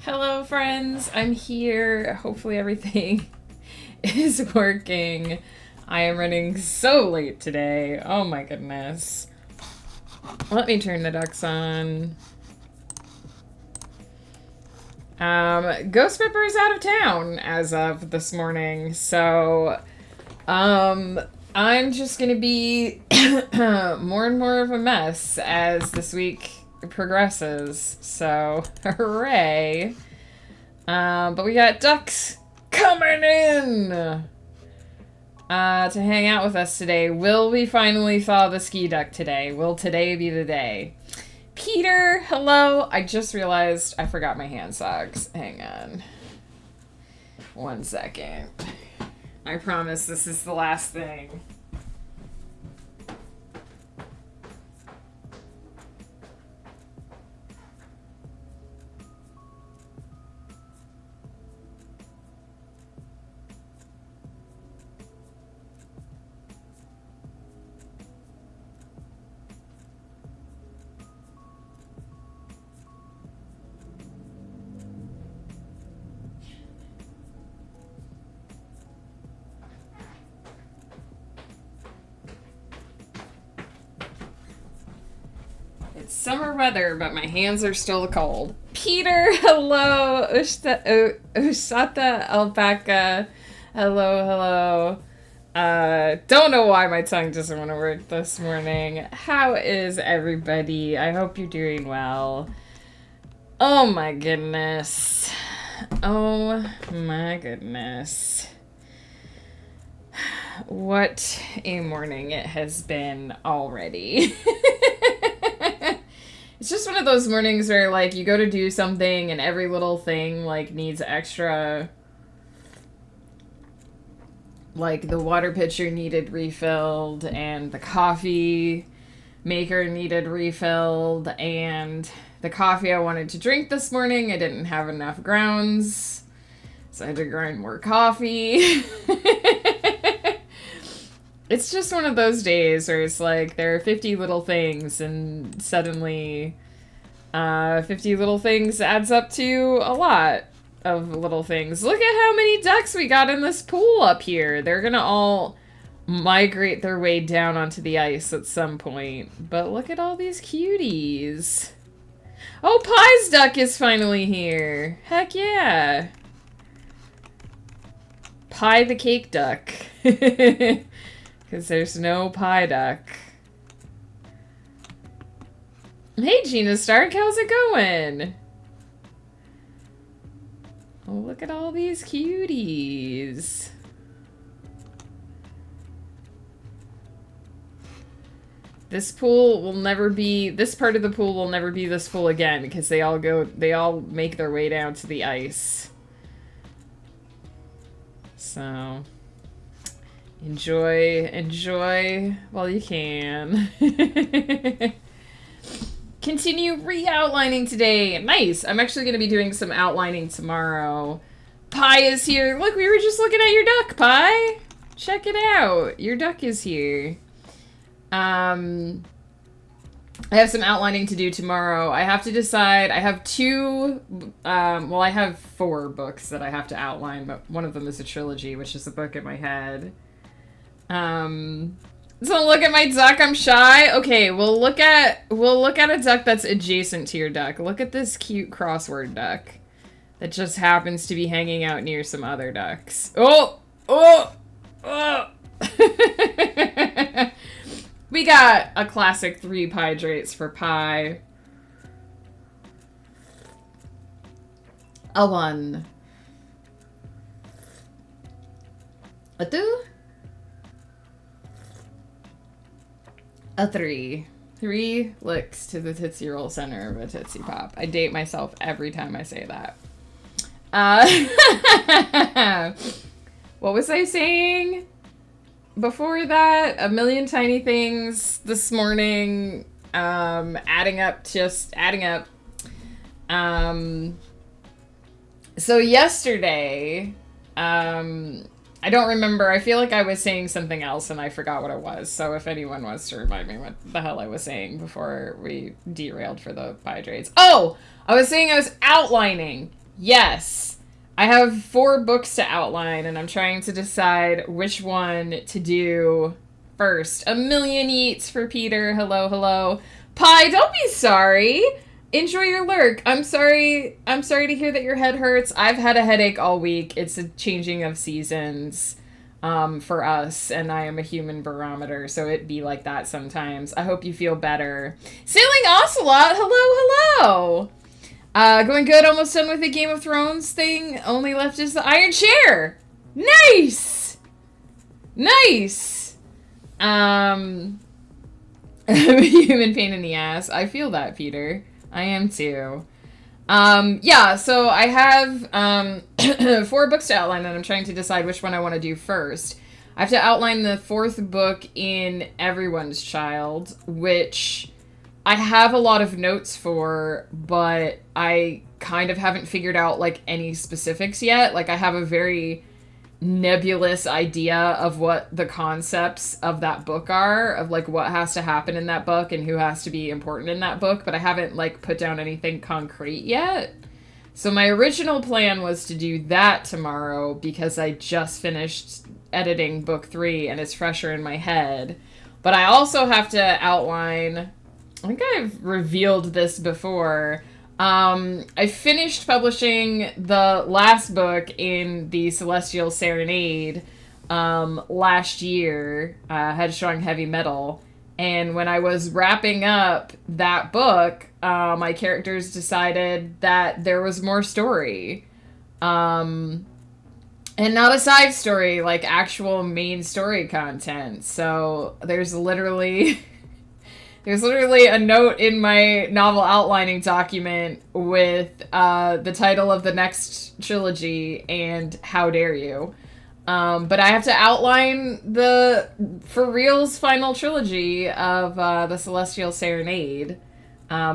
Hello, friends. I'm here. Hopefully everything is working. I am running so late today. Oh my goodness. Let me turn the ducks on. Ghost Pepper is out of town as of this morning, so I'm just gonna be more and more of a mess as this week progresses. So hooray! But we got ducks coming in to hang out with us today. Will we finally thaw the ski duck today? Will today be the day? Peter, hello. I just realized I forgot my hand socks. Hang on. 1 second. I promise this is the last thing. It's summer weather, but my hands are still cold. Peter, hello. Ushata alpaca. Hello, hello. Don't know why my tongue doesn't want to work this morning. How is everybody? I hope you're doing well. Oh my goodness. Oh my goodness. What a morning it has been already. It's just one of those mornings where, like, you go to do something and every little thing, like, needs extra. Like, the water pitcher needed refilled, and the coffee maker needed refilled, and the coffee I wanted to drink this morning, I didn't have enough grounds, so I had to grind more coffee. It's just one of those days where it's like there are 50 little things and suddenly 50 little things adds up to a lot of little things. Look at how many ducks we got in this pool up here. They're gonna all migrate their way down onto the ice at some point. But look at all these cuties. Oh, Pie's duck is finally here. Heck yeah. Pie the cake duck. Because there's no pie duck. Hey, Gina Stark, how's it going? Oh, look at all these cuties. This pool will never be, this part of the pool will never be this full again because they all make their way down to the ice. So... Enjoy while you can. Continue re-outlining today. Nice. I'm actually going to be doing some outlining tomorrow. Pie is here. Look, we were just looking at your duck, Pie. Check it out. Your duck is here. I have some outlining to do tomorrow. I have to decide. I have I have 4 books that I have to outline, but one of them is a trilogy, which is a book in my head. So look at my duck, I'm shy. Okay, we'll look at a duck that's adjacent to your duck. Look at this cute crossword duck that just happens to be hanging out near some other ducks. Oh! We got a classic 3 hydrates for Pie. A 1. A 2. A 3. 3 licks to the Tootsie Roll center of a Tootsie Pop. I date myself every time I say that. What was I saying before that? A million tiny things this morning. Adding up. So yesterday, I don't remember. I feel like I was saying something else and I forgot what it was. So if anyone wants to remind me what the hell I was saying before we derailed for the hydrates. Oh! I was saying I was outlining. Yes. I have 4 books to outline, and I'm trying to decide which one to do first. A million yeets for Peter. Hello, hello. Pie, don't be sorry. Enjoy your lurk. I'm sorry to hear that your head hurts. I've had a headache all week. It's a changing of seasons for us, and I am a human barometer, so it be like that sometimes. I hope you feel better. Sailing Ocelot, hello, hello. Going good, almost done with the Game of Thrones thing. Only left is the Iron Chair. Nice! Nice! Human pain in the ass. I feel that, Peter. I am too. Yeah, so I have 4 books to outline, and I'm trying to decide which one I want to do first. I have to outline the 4th book in Everyone's Child, which I have a lot of notes for, but I kind of haven't figured out, like, any specifics yet. Like, I have a very nebulous idea of what the concepts of that book are, of, like, what has to happen in that book and who has to be important in that book, but I haven't, like, put down anything concrete yet. So my original plan was to do that tomorrow because I just finished editing book 3 and it's fresher in my head. But I also have to outline... I think I've revealed this before. I finished publishing the last book in the Celestial Serenade last year, Headstrong Heavy Metal. And when I was wrapping up that book, my characters decided that there was more story. And not a side story, like actual main story content. So there's literally... There's literally a note in my novel outlining document with the title of the next trilogy and How Dare You. But I have to outline the for reals final trilogy of the Celestial Serenade,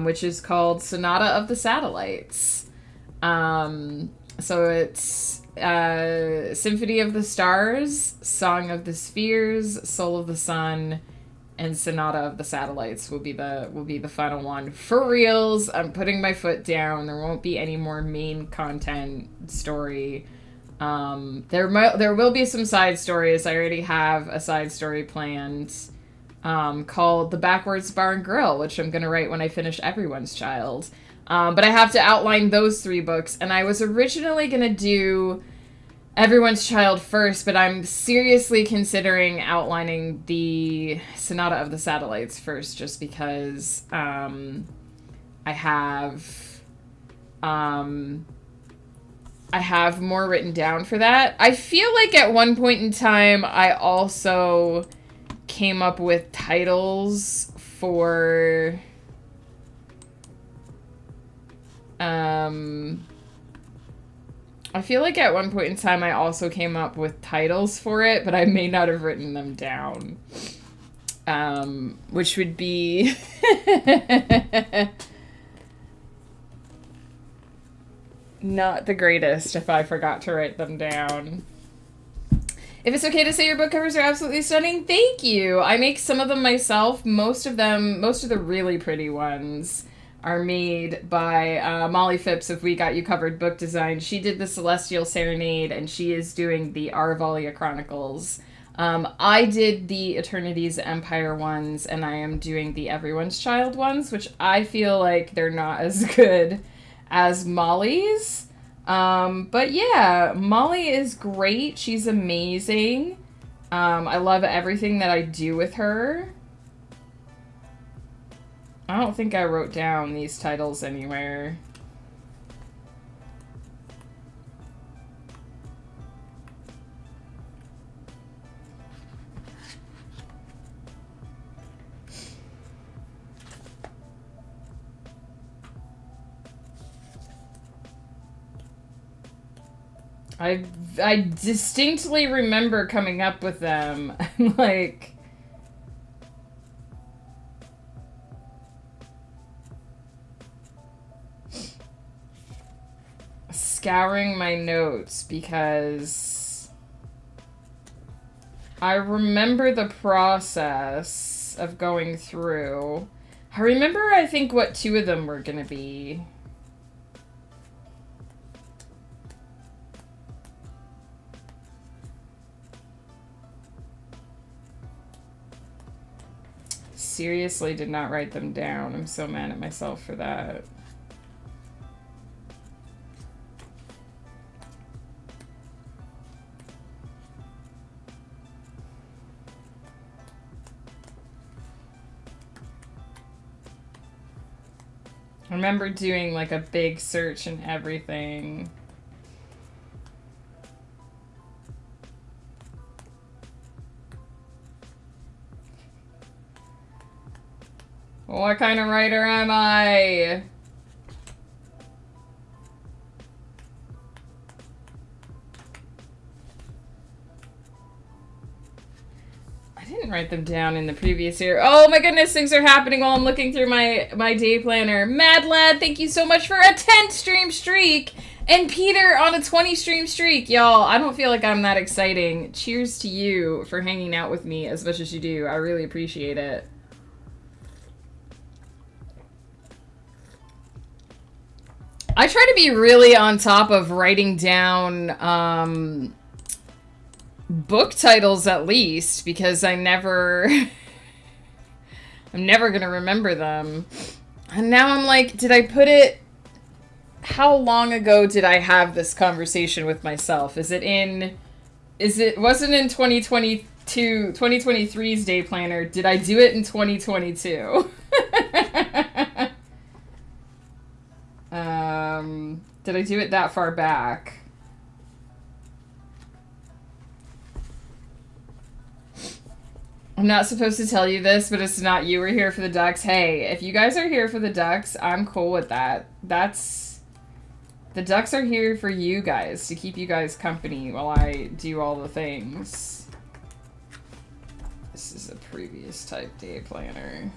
which is called Sonata of the Satellites. So it's Symphony of the Stars, Song of the Spheres, Soul of the Sun, and Sonata of the Satellites will be the final one. For reals, I'm putting my foot down. There won't be any more main content story. There will be some side stories. I already have a side story planned called The Backwards Bar and Grill, which I'm going to write when I finish Everyone's Child. But I have to outline those 3 books, and I was originally going to do Everyone's Child first, but I'm seriously considering outlining the Sonata of the Satellites first, just because I have more written down for that. I feel like at one point in time I also came up with titles for I feel like at one point in time I also came up with titles for it, but I may not have written them down. Which would be... not the greatest if I forgot to write them down. If it's okay to say your book covers are absolutely stunning, thank you! I make some of them myself. Most of the really pretty ones are made by Molly Phipps of We Got You Covered Book Design. She did the Celestial Serenade, and she is doing the Arvalia Chronicles. I did the Eternity's Empire ones, and I am doing the Everyone's Child ones, which I feel like they're not as good as Molly's. But yeah, Molly is great. She's amazing. I love everything that I do with her. I don't think I wrote down these titles anywhere. I distinctly remember coming up with them. Like... scouring my notes because I remember the process of going through. I remember, I think, what 2 of them were gonna be. seriously did not write them down. I'm so mad at myself for that. I remember doing like a big search and everything. What kind of writer am I? I didn't write them down in the previous year. Oh my goodness, things are happening while I'm looking through my day planner. Mad Lad, thank you so much for a 10 stream streak. And Peter on a 20 stream streak. Y'all, I don't feel like I'm that exciting. Cheers to you for hanging out with me as much as you do. I really appreciate it. I try to be really on top of writing down book titles at least, because I'm never gonna remember them. And now I'm like, did I put it... How long ago did I have this conversation with myself? Wasn't in 2023's day planner. Did I do it in 2022? Did I do it that far back? I'm not supposed to tell you this, but it's not you were here for the ducks. Hey, if you guys are here for the ducks, I'm cool with that. The ducks are here for you guys, to keep you guys company while I do all the things. This is a previous type day planner.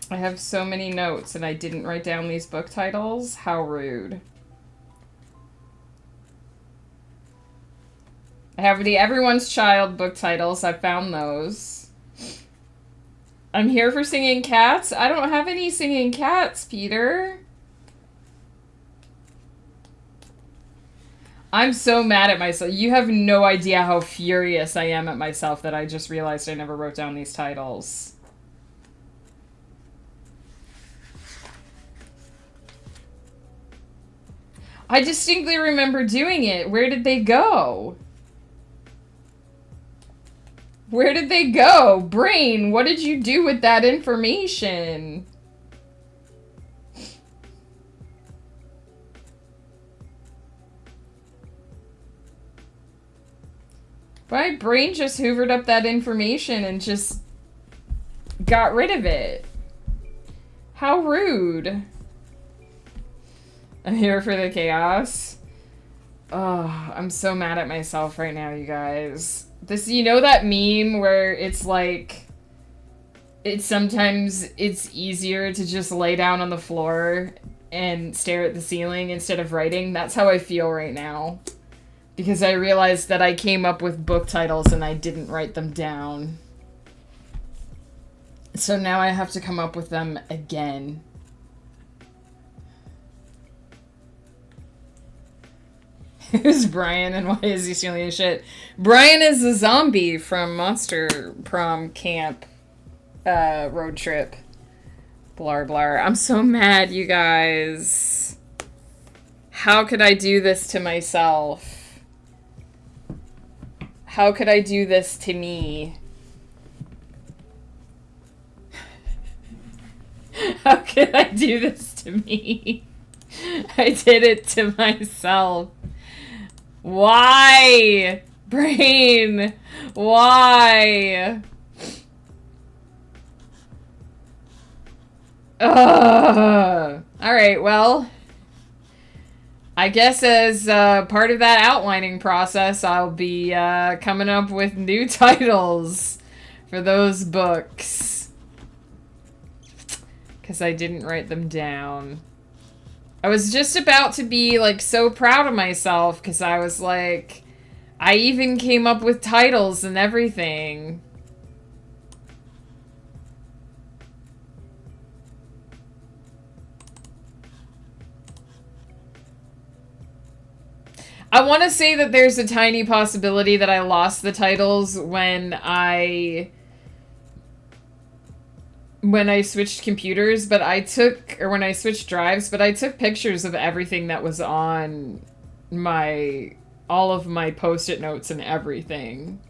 I have so many notes and I didn't write down these book titles. How rude. I have the Everyone's Child book titles. I found those. I'm here for singing cats. I don't have any singing cats, Peter. I'm so mad at myself. You have no idea how furious I am at myself that I just realized I never wrote down these titles. I distinctly remember doing it. Where did they go? Where did they go? Brain, what did you do with that information? My brain just hoovered up that information and just got rid of it. How rude. I'm here for the chaos. Oh, I'm so mad at myself right now, you guys. This, you know that meme where it's like, sometimes it's easier to just lay down on the floor and stare at the ceiling instead of writing? That's how I feel right now. Because I realized that I came up with book titles and I didn't write them down. So now I have to come up with them again. Who's Brian and why is he stealing his shit? Brian is a zombie from Monster Prom Camp road trip. Blar blar. I'm so mad, you guys. How could I do this to myself? How could I do this to me? How could I do this to me? I did it to myself. Why? Brain, why? Ugh. Alright, well, I guess as part of that outlining process, I'll be coming up with new titles for those books. Because I didn't write them down. I was just about to be, like, so proud of myself, because I was like, I even came up with titles and everything. I want to say that there's a tiny possibility that I lost the titles when I switched computers, but when I switched drives, but I took pictures of everything that was on all of my post-it notes and everything.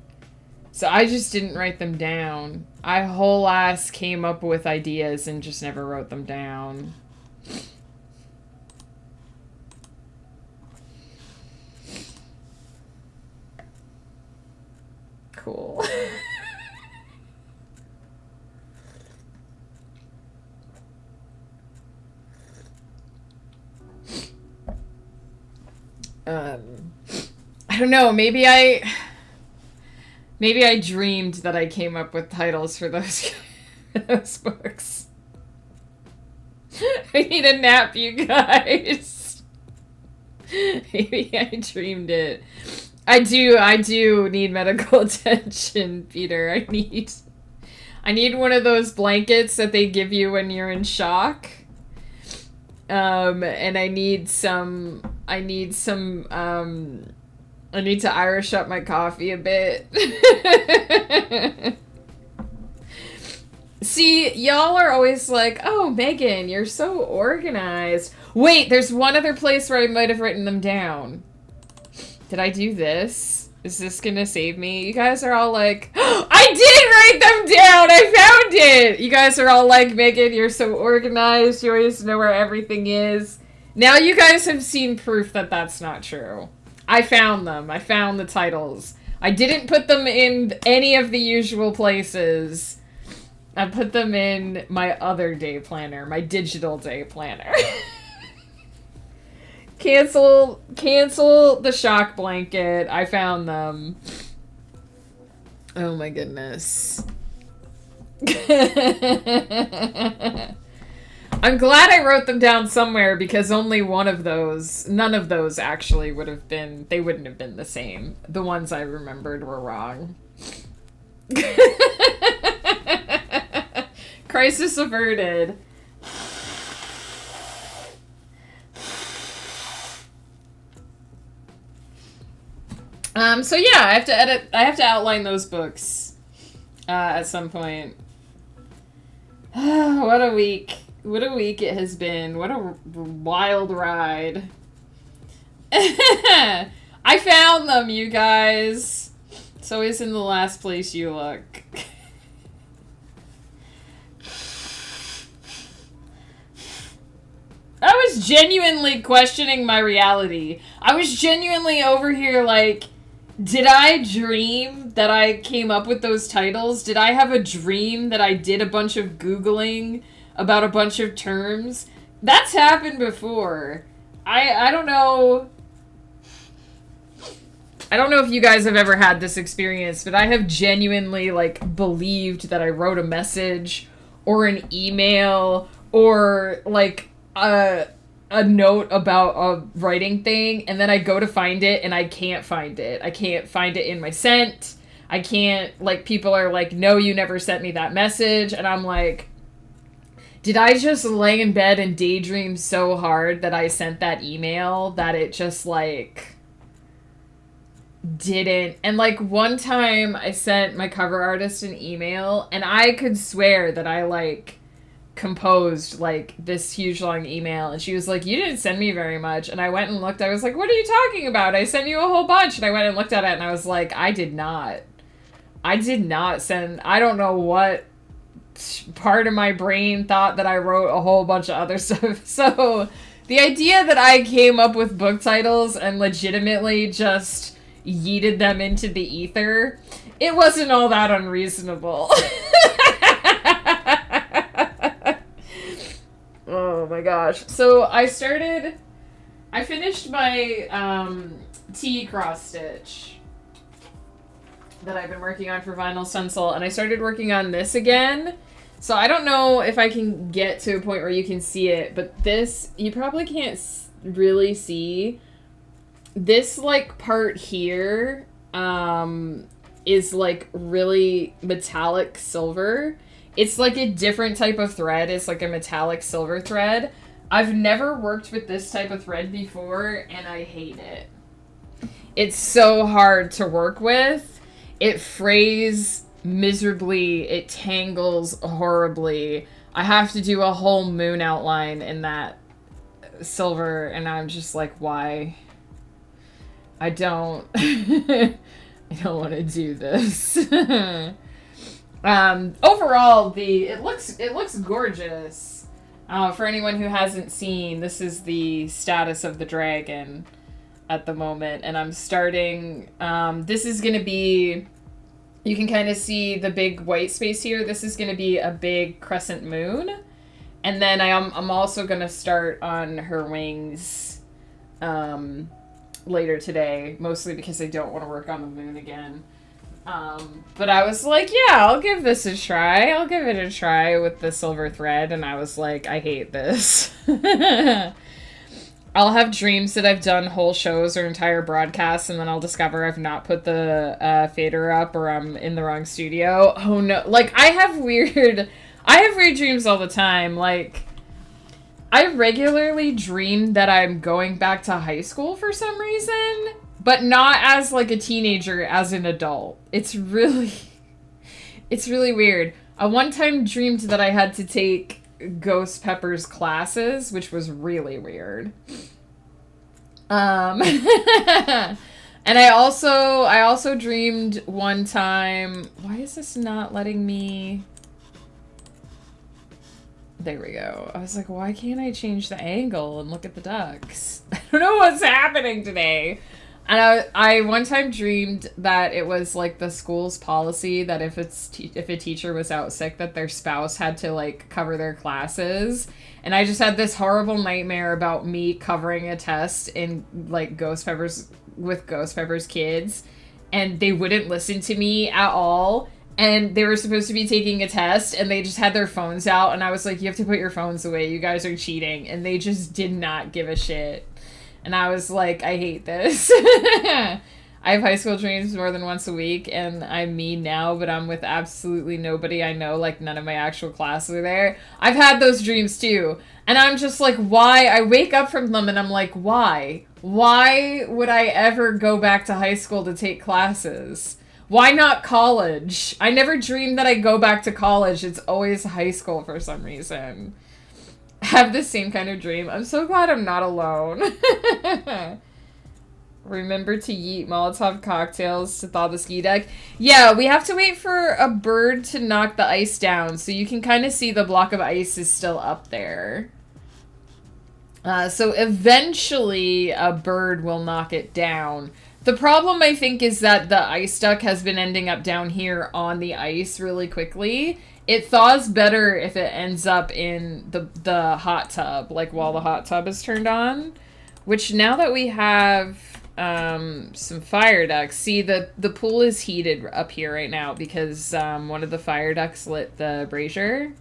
So I just didn't write them down. I whole ass came up with ideas and just never wrote them down. Cool. I don't know, maybe I dreamed that I came up with titles for those books. I need a nap, you guys. Maybe I dreamed it. I do need medical attention, Peter. I need one of those blankets that they give you when you're in shock. And I need to Irish up my coffee a bit. See, y'all are always like, oh, Megan, you're so organized. Wait, there's one other place where I might have written them down. Did I do this? Is this gonna save me? You guys are all like, oh, I did write them down! I found it! You guys are all like, Megan, you're so organized. You always know where everything is. Now you guys have seen proof that that's not true. I found them. I found the titles. I didn't put them in any of the usual places. I put them in my other day planner, my digital day planner. Cancel the shock blanket. I found them. Oh my goodness. I'm glad I wrote them down somewhere because only one of those, none of those actually would have been, they wouldn't have been the same. The ones I remembered were wrong. Crisis averted. So yeah, I have to outline those books, at some point. What a week. What a week it has been. What a wild ride. I found them, you guys. It's always in the last place you look. I was genuinely questioning my reality. I was genuinely over here like, did I dream that I came up with those titles? Did I have a dream that I did a bunch of Googling about a bunch of terms? That's happened before. I don't know. I don't know if you guys have ever had this experience, but I have genuinely, like, believed that I wrote a message or an email or, like, a note about a writing thing, and then I go to find it, and I can't find it. I can't find it in my sent. I can't, like, people are like, no, you never sent me that message, and I'm like, did I just lay in bed and daydream so hard that I sent that email that it just, like, didn't? And, like, one time I sent my cover artist an email, and I could swear that I, like, composed like this huge long email, and she was like, you didn't send me very much. And I went and looked. I was like, what are you talking about? I sent you a whole bunch. And I went and looked at it, and I was like, I did not send. I don't know what part of my brain thought that I wrote a whole bunch of other stuff. So the idea that I came up with book titles and legitimately just yeeted them into the ether, it wasn't all that unreasonable. Oh my gosh. So I finished my T cross stitch that I've been working on for vinyl stencil, and I started working on this again. So I don't know if I can get to a point where you can see it, but this, you probably can't really see. This, like, part here is, like, really metallic silver. It's like a different type of thread. It's like a metallic silver thread. I've never worked with this type of thread before, and I hate it. It's so hard to work with. It frays miserably. It tangles horribly. I have to do a whole moon outline in that silver, and I'm just like, why? I don't I don't want to do this. Overall, it looks gorgeous. For anyone who hasn't seen, this is the status of the dragon at the moment, and I'm starting. This is gonna be. You can kind of see the big white space here. This is gonna be a big crescent moon, and then I'm also gonna start on her wings, later today, mostly because I don't want to work on the moon again. But I was like, yeah, I'll give this a try. I'll give it a try with the silver thread. And I was like, I hate this. I'll have dreams that I've done whole shows or entire broadcasts, and then I'll discover I've not put the fader up, or I'm in the wrong studio. Oh no. Like, I have weird dreams all the time. Like, I regularly dream that I'm going back to high school for some reason. But not as, like, a teenager, as an adult. It's really weird. I one time dreamed that I had to take Ghost Pepper's classes, which was really weird. And I also dreamed one time... Why is this not letting me... There we go. I was like, why can't I change the angle and look at the ducks? I don't know what's happening today. And I one time dreamed that it was, like, the school's policy that if a teacher was out sick, that their spouse had to, like, cover their classes. And I just had this horrible nightmare about me covering a test in, like, Ghost Pepper's kids. And they wouldn't listen to me at all. And they were supposed to be taking a test, and they just had their phones out. And I was like, you have to put your phones away. You guys are cheating. And they just did not give a shit. And I was like, I hate this. I have high school dreams more than once a week, and I'm me now, but I'm with absolutely nobody I know. Like, none of my actual classes are there. I've had those dreams, too. And I'm just like, why? I wake up from them, and I'm like, why? Why would I ever go back to high school to take classes? Why not college? I never dreamed that I go back to college. It's always high school for some reason. Have the same kind of dream. I'm so glad I'm not alone. Remember to yeet Molotov cocktails to thaw the ski deck. Yeah, we have to wait for a bird to knock the ice down, so you can kind of see the block of ice is still up there. So eventually a bird will knock it down. The problem, I think, is that the ice duck has been ending up down here on the ice really quickly. It thaws better if it ends up in the hot tub, like while the hot tub is turned on. Which, now that we have some fire ducts, see, the pool is heated up here right now because one of the fire ducts lit the brazier.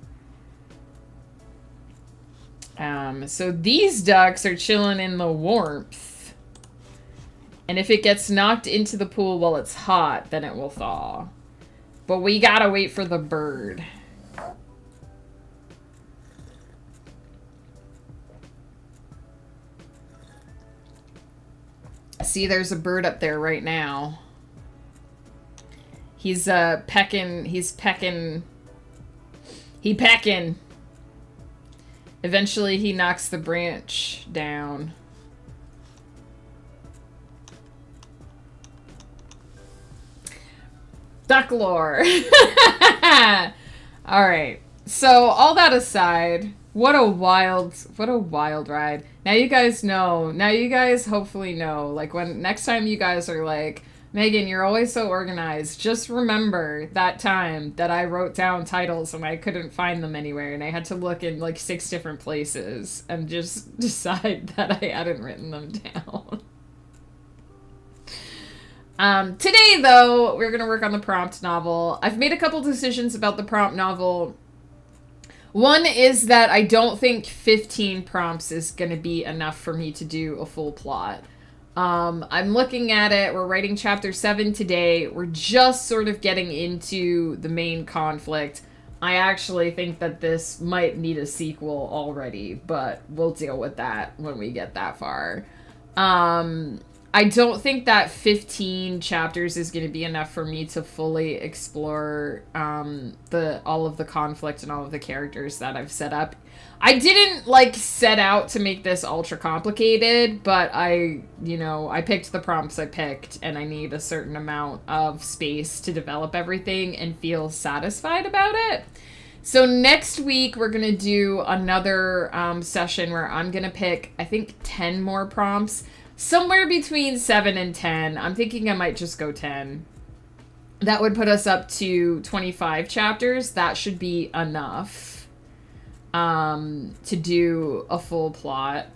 So these ducks are chilling in the warmth. And if it gets knocked into the pool while it's hot, then it will thaw. But we gotta wait for the bird. See, there's a bird up there right now. He's pecking. He's pecking. He pecking. Eventually, he knocks the branch down. Duck lore. All right. So all that aside, what a wild ride. Now you guys know. Now you guys hopefully know. Like, when next time you guys are like, Megan, you're always so organized. Just remember that time that I wrote down titles and I couldn't find them anywhere, and I had to look in like 6 different places and just decide that I hadn't written them down. Today, though, we're going to work on the prompt novel. I've made a couple decisions about the prompt novel. One is that I don't think 15 prompts is going to be enough for me to do a full plot. I'm looking at it. We're writing chapter 7 today. We're just sort of getting into the main conflict. I actually think that this might need a sequel already, but we'll deal with that when we get that far. I don't think that 15 chapters is going to be enough for me to fully explore all of the conflict and all of the characters that I've set up. I didn't like set out to make this ultra complicated, but I picked the prompts I picked, and I need a certain amount of space to develop everything and feel satisfied about it. So next week we're going to do another session where I'm going to pick, I think, 10 more prompts. Somewhere between 7 and 10. I'm thinking I might just go 10. That would put us up to 25 chapters. That should be enough to do a full plot.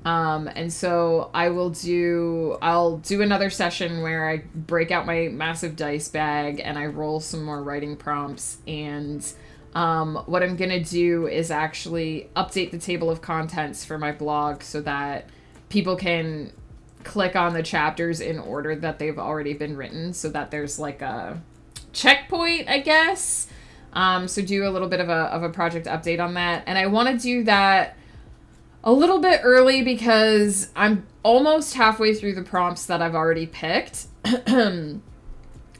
And so I'll do another session where I break out my massive dice bag and I roll some more writing prompts. And what I'm going to do is actually update the table of contents for my blog so that people can click on the chapters in order that they've already been written, so that there's like a checkpoint, I guess. So do a little bit of a project update on that. And I want to do that a little bit early because I'm almost halfway through the prompts that I've already picked. And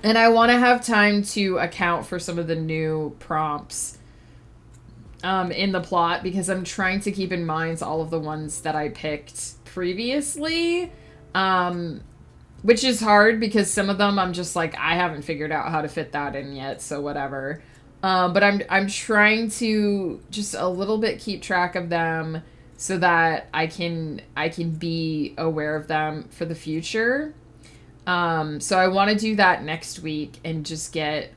I want to have time to account for some of the new prompts in the plot, because I'm trying to keep in mind all of the ones that I picked previously. Which is hard because some of them I'm just like, I haven't figured out how to fit that in yet, so whatever. But I'm trying to just a little bit keep track of them so that I can be aware of them for the future. So I want to do that next week and just get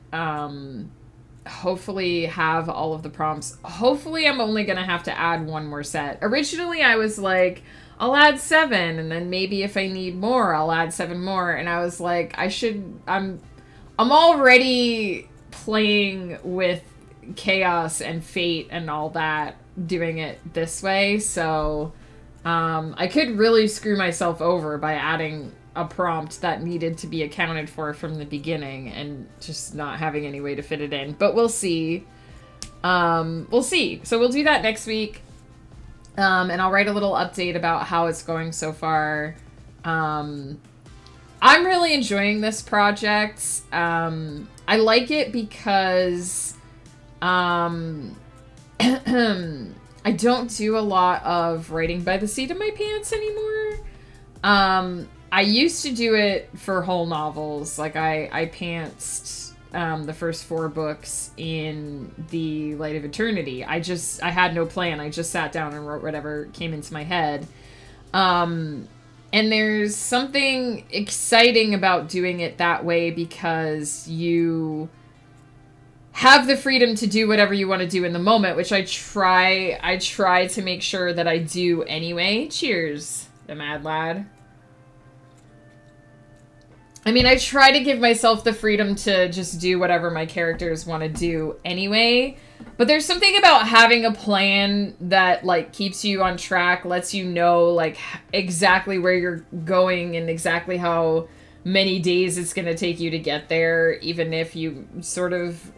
hopefully have all of the prompts. Hopefully I'm only going to have to add one more set. Originally I was like, I'll add 7, and then maybe if I need more, I'll add 7 more. And I was like, I'm already playing with chaos and fate and all that, doing it this way. So I could really screw myself over by adding a prompt that needed to be accounted for from the beginning and just not having any way to fit it in. But we'll see. We'll see. So we'll do that next week. And I'll write a little update about how it's going so far. I'm really enjoying this project. I like it because I don't do a lot of writing by the seat of my pants anymore. I used to do it for whole novels. Like I pantsed the first 4 books in the Light of Eternity. I had no plan. I just sat down and wrote whatever came into my head. And there's something exciting about doing it that way because you have the freedom to do whatever you want to do in the moment, which I try to make sure that I do anyway. Cheers, the mad lad. I mean, I try to give myself the freedom to just do whatever my characters want to do anyway. But there's something about having a plan that, like, keeps you on track, lets you know, like, exactly where you're going and exactly how many days it's going to take you to get there, even if you sort of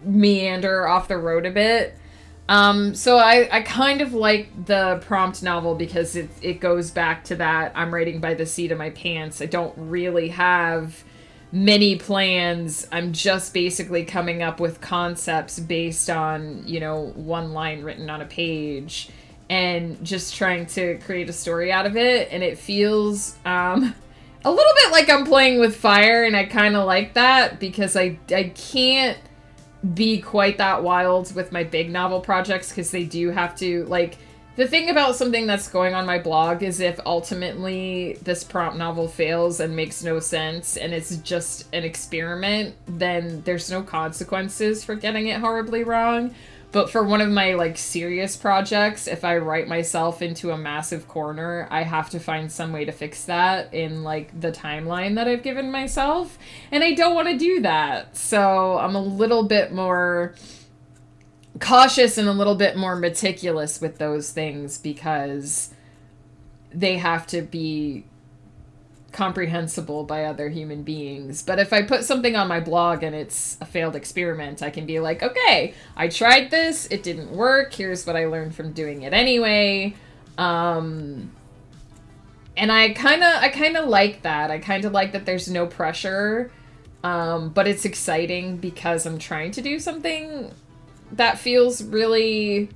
meander off the road a bit. So I kind of like the prompt novel because it goes back to that I'm writing by the seat of my pants. I don't really have many plans. I'm just basically coming up with concepts based on, one line written on a page and just trying to create a story out of it. And it feels a little bit like I'm playing with fire, and I kind of like that because I can't be quite that wild with my big novel projects because they do have to, like, the thing about something that's going on my blog is if ultimately this prompt novel fails and makes no sense and it's just an experiment, then there's no consequences for getting it horribly wrong. But for one of my, like, serious projects, if I write myself into a massive corner, I have to find some way to fix that in, like, the timeline that I've given myself. And I don't want to do that. So I'm a little bit more cautious and a little bit more meticulous with those things because they have to be comprehensible by other human beings. But if I put something on my blog and it's a failed experiment, I can be like, okay, I tried this, it didn't work, here's what I learned from doing it anyway. And And I kind of like that. I kind of like that there's no pressure, but it's exciting because I'm trying to do something that feels really...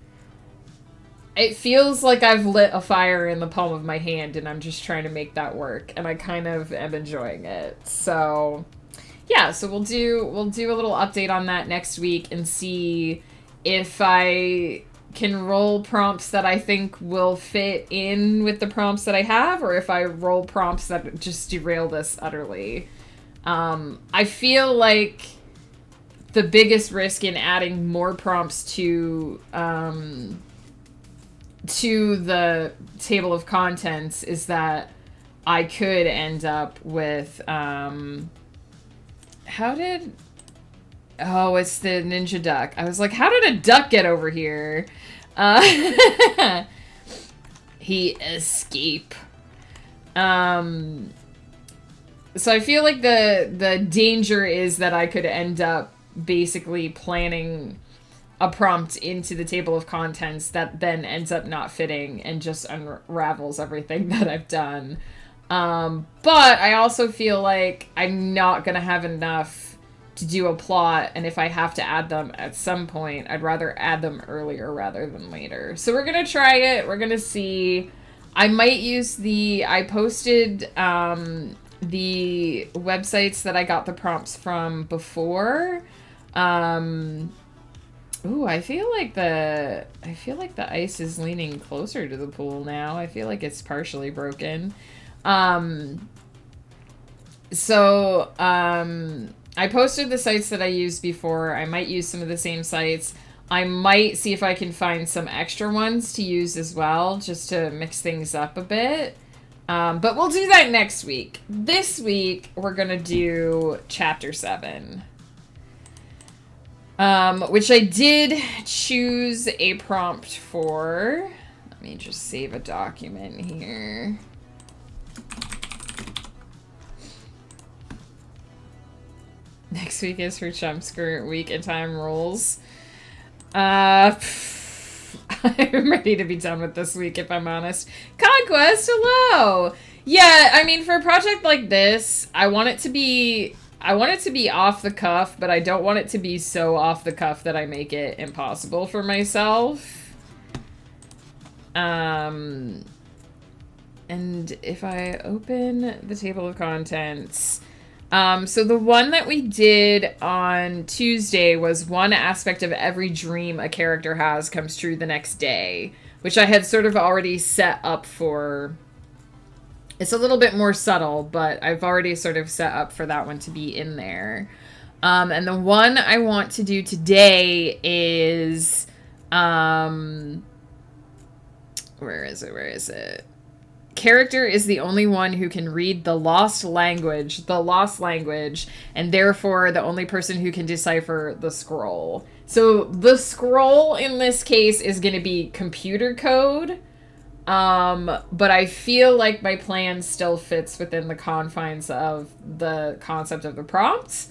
It feels like I've lit a fire in the palm of my hand and I'm just trying to make that work. And I kind of am enjoying it. So, yeah, so we'll do a little update on that next week and see if I can roll prompts that I think will fit in with the prompts that I have, or if I roll prompts that just derail this utterly. I feel like the biggest risk in adding more prompts to the table of contents is that I could end up with, it's the ninja duck. I was like, how did a duck get over here? He escape. So I feel like the danger is that I could end up basically planning a prompt into the table of contents that then ends up not fitting and just unravels everything that I've done. But I also feel like I'm not going to have enough to do a plot, and if I have to add them at some point, I'd rather add them earlier rather than later. So we're going to try it. We're going to see. I might use I posted the websites that I got the prompts from before. Ooh, I feel like the ice is leaning closer to the pool now. I feel like it's partially broken. I posted the sites that I used before. I might use some of the same sites. I might see if I can find some extra ones to use as well, just to mix things up a bit. But we'll do that next week. This week, we're going to do Chapter 7. Which I did choose a prompt for. Let me just save a document here. Next week is for Chump Skirt Week and time rules. I'm ready to be done with this week, if I'm honest. Conquest, hello! Yeah, I mean, for a project like this, I want it to be off the cuff, but I don't want it to be so off the cuff that I make it impossible for myself. And if I open the table of contents, so the one that we did on Tuesday was one aspect of every dream a character has comes true the next day, which I had sort of already set up for. It's a little bit more subtle, but I've already sort of set up for that one to be in there. And the one I want to do today is, where is it? Character is the only one who can read the lost language, and therefore the only person who can decipher the scroll. So the scroll in this case is going to be computer code. But I feel like my plan still fits within the confines of the concept of the prompts.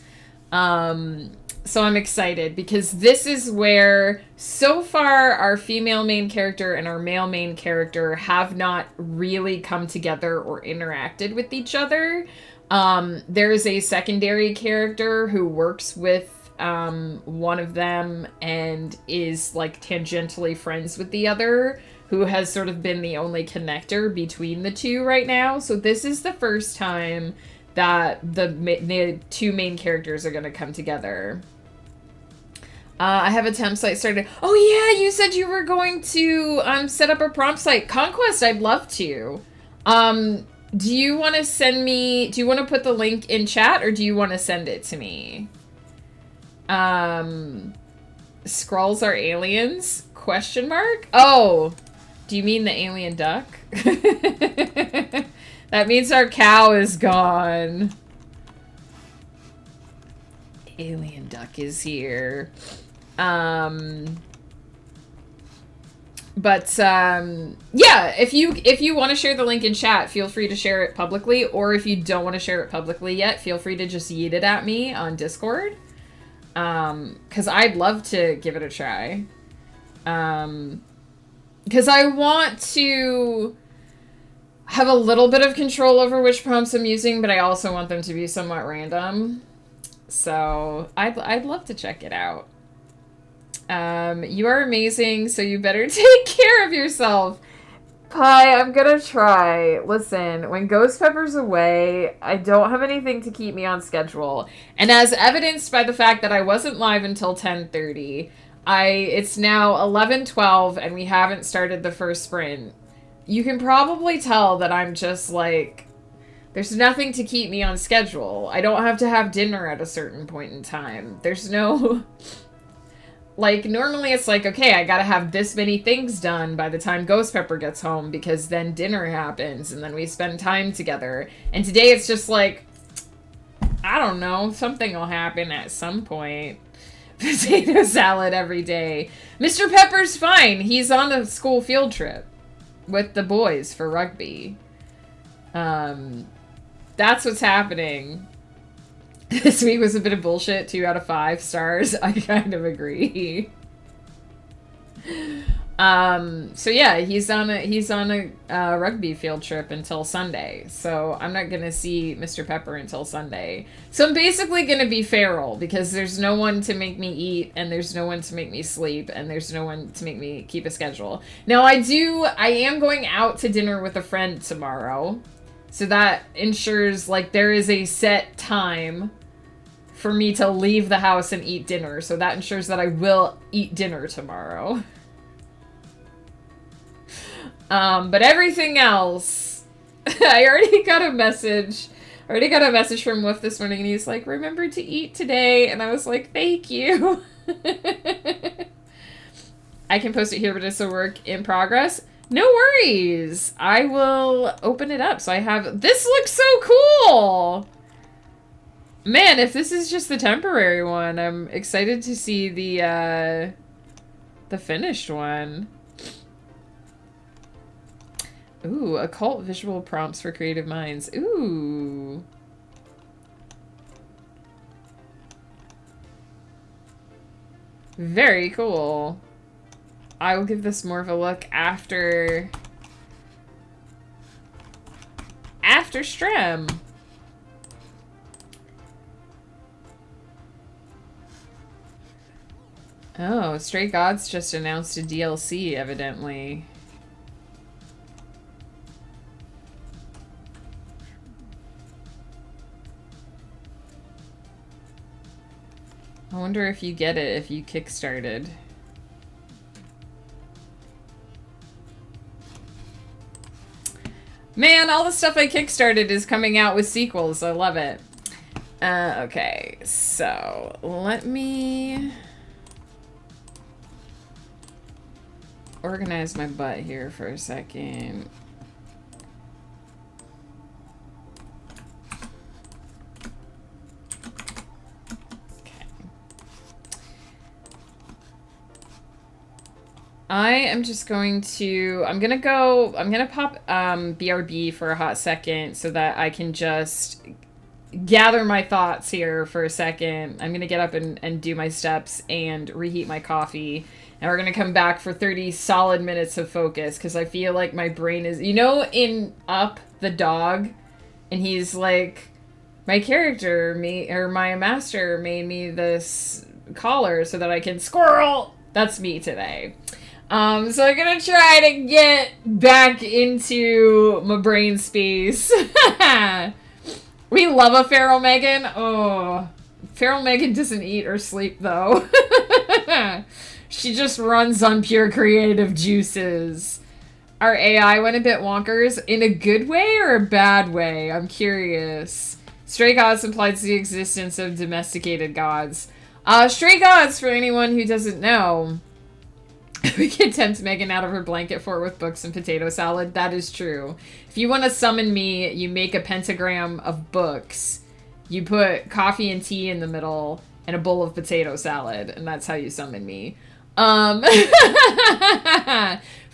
So I'm excited because this is where so far our female main character and our male main character have not really come together or interacted with each other. There's a secondary character who works with one of them and is like tangentially friends with the other, who has sort of been the only connector between the two right now. So this is the first time that the two main characters are going to come together. I have a temp site started. Oh yeah, you said you were going to set up a prompt site. Conquest, I'd love to. Do you want to send me... Do you want to put the link in chat, or do you want to send it to me? Skrulls are aliens? Question mark? Oh... Do you mean the alien duck? That means our cow is gone. Alien duck is here. Yeah, if you want to share the link in chat, feel free to share it publicly, or if you don't want to share it publicly yet, feel free to just yeet it at me on Discord. Because I'd love to give it a try. Because I want to... have a little bit of control over which prompts I'm using, but I also want them to be somewhat random. So I'd love to check it out. You are amazing, so you better take care of yourself. Pie, I'm gonna try. Listen, when Ghost Pepper's away, I don't have anything to keep me on schedule. And as evidenced by the fact that I wasn't live until 10:30, it's now 11:12 and we haven't started the first sprint. You can probably tell that I'm just like, there's nothing to keep me on schedule. I don't have to have dinner at a certain point in time. There's no... Like, normally it's like, okay, I gotta have this many things done by the time Ghost Pepper gets home, because then dinner happens, and then we spend time together. And today it's just like, I don't know, something will happen at some point. Potato salad every day. Mr. Pepper's fine. He's on a school field trip with the boys for rugby. That's what's happening. This week was a bit of bullshit. 2 out of 5 stars. I kind of agree. So yeah, he's on a rugby field trip until Sunday. So I'm not gonna see Mr. Pepper until Sunday. So I'm basically gonna be feral because there's no one to make me eat, and there's no one to make me sleep, and there's no one to make me keep a schedule. Now I am going out to dinner with a friend tomorrow. So that ensures like there is a set time for me to leave the house and eat dinner. So that ensures that I will eat dinner tomorrow. But everything else, I already got a message from Woof this morning, and he's like, remember to eat today. And I was like, thank you. I can post it here, but it's a work in progress. No worries. I will open it up. So I have, this looks so cool. Man, if this is just the temporary one, I'm excited to see the finished one. Ooh, occult visual prompts for creative minds. Ooh. Very cool. I will give this more of a look after Strem. Oh, Stray Gods just announced a DLC, evidently. I wonder if you get it if you kickstarted. Man, all the stuff I kickstarted is coming out with sequels. I love it. Okay, so let me organize my butt here for a second. I am just going to, I'm gonna pop BRB for a hot second so that I can just gather my thoughts here for a second. I'm gonna get up and do my steps and reheat my coffee. And we're gonna come back for 30 solid minutes of focus because I feel like my brain is, you know, in Up, the dog, and he's like, my character, my master made me this collar so that I can squirrel. That's me today. So I'm gonna try to get back into my brain space. We love a feral Megan. Oh, feral Megan doesn't eat or sleep though. She just runs on pure creative juices. Our AI went a bit wonkers in a good way or a bad way? I'm curious. Stray gods implies the existence of domesticated gods. Stray gods, for anyone who doesn't know, we can tempt Megan out of her blanket fort with books and potato salad. That is true. If you want to summon me, you make a pentagram of books. You put coffee and tea in the middle and a bowl of potato salad, and that's how you summon me. For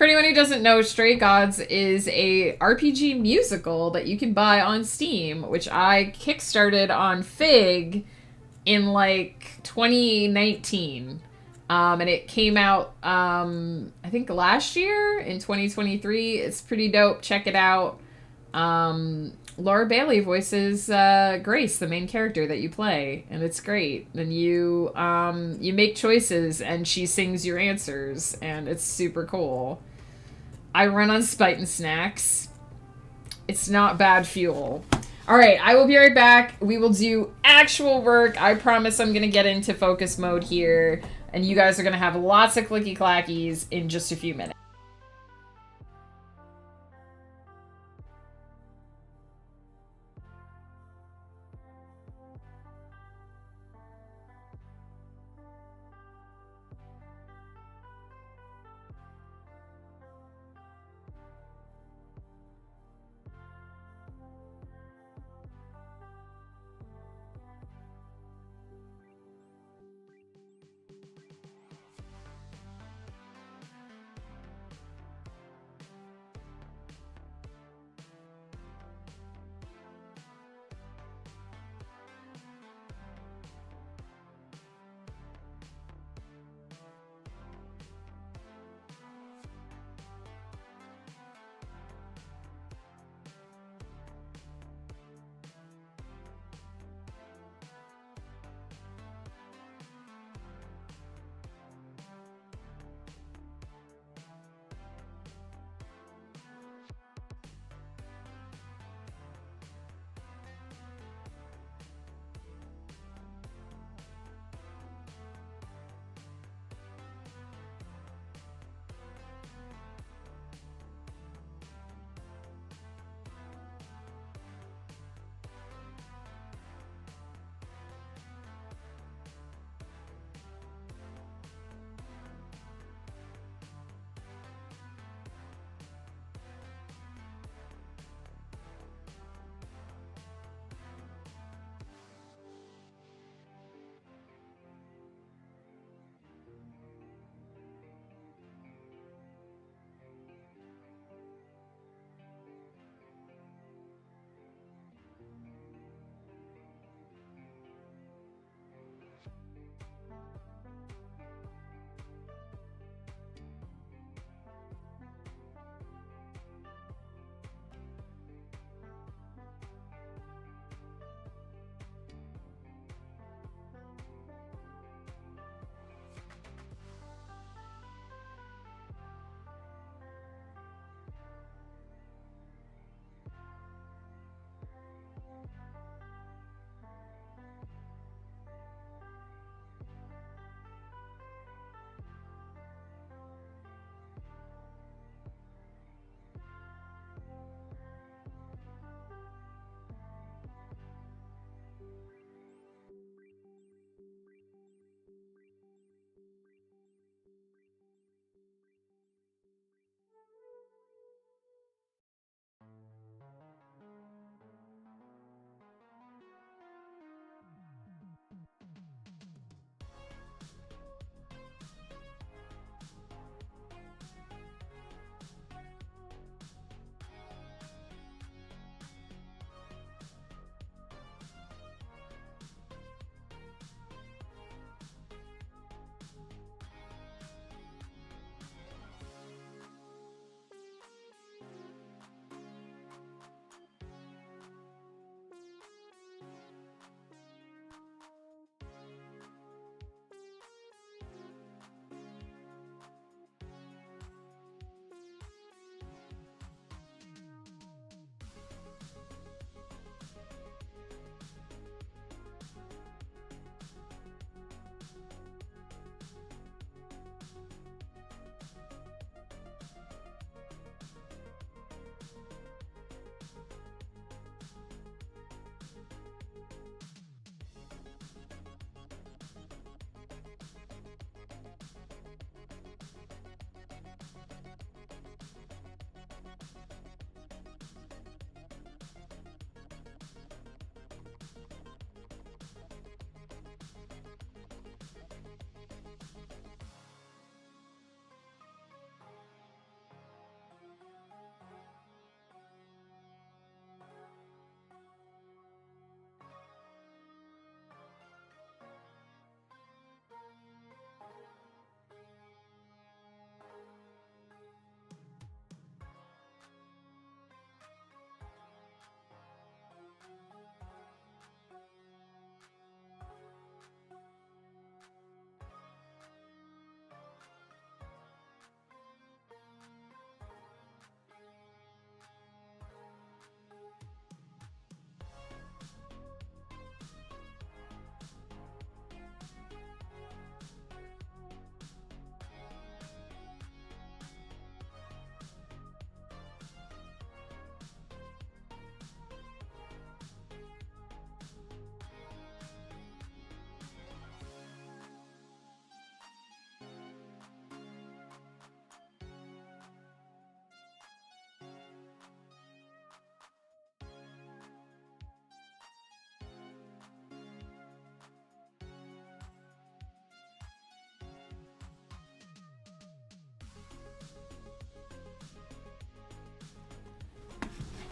anyone who doesn't know, Stray Gods is a RPG musical that you can buy on Steam, which I kickstarted on Fig in like 2019. And it came out, I think last year in 2023. It's pretty dope. Check it out. Laura Bailey voices Grace, the main character that you play, and it's great. And you make choices, and she sings your answers, and it's super cool. I run on Spite and Snacks. It's not bad fuel. All right, I will be right back. We will do actual work. I promise I'm going to get into focus mode here, and you guys are going to have lots of clicky clackies in just a few minutes.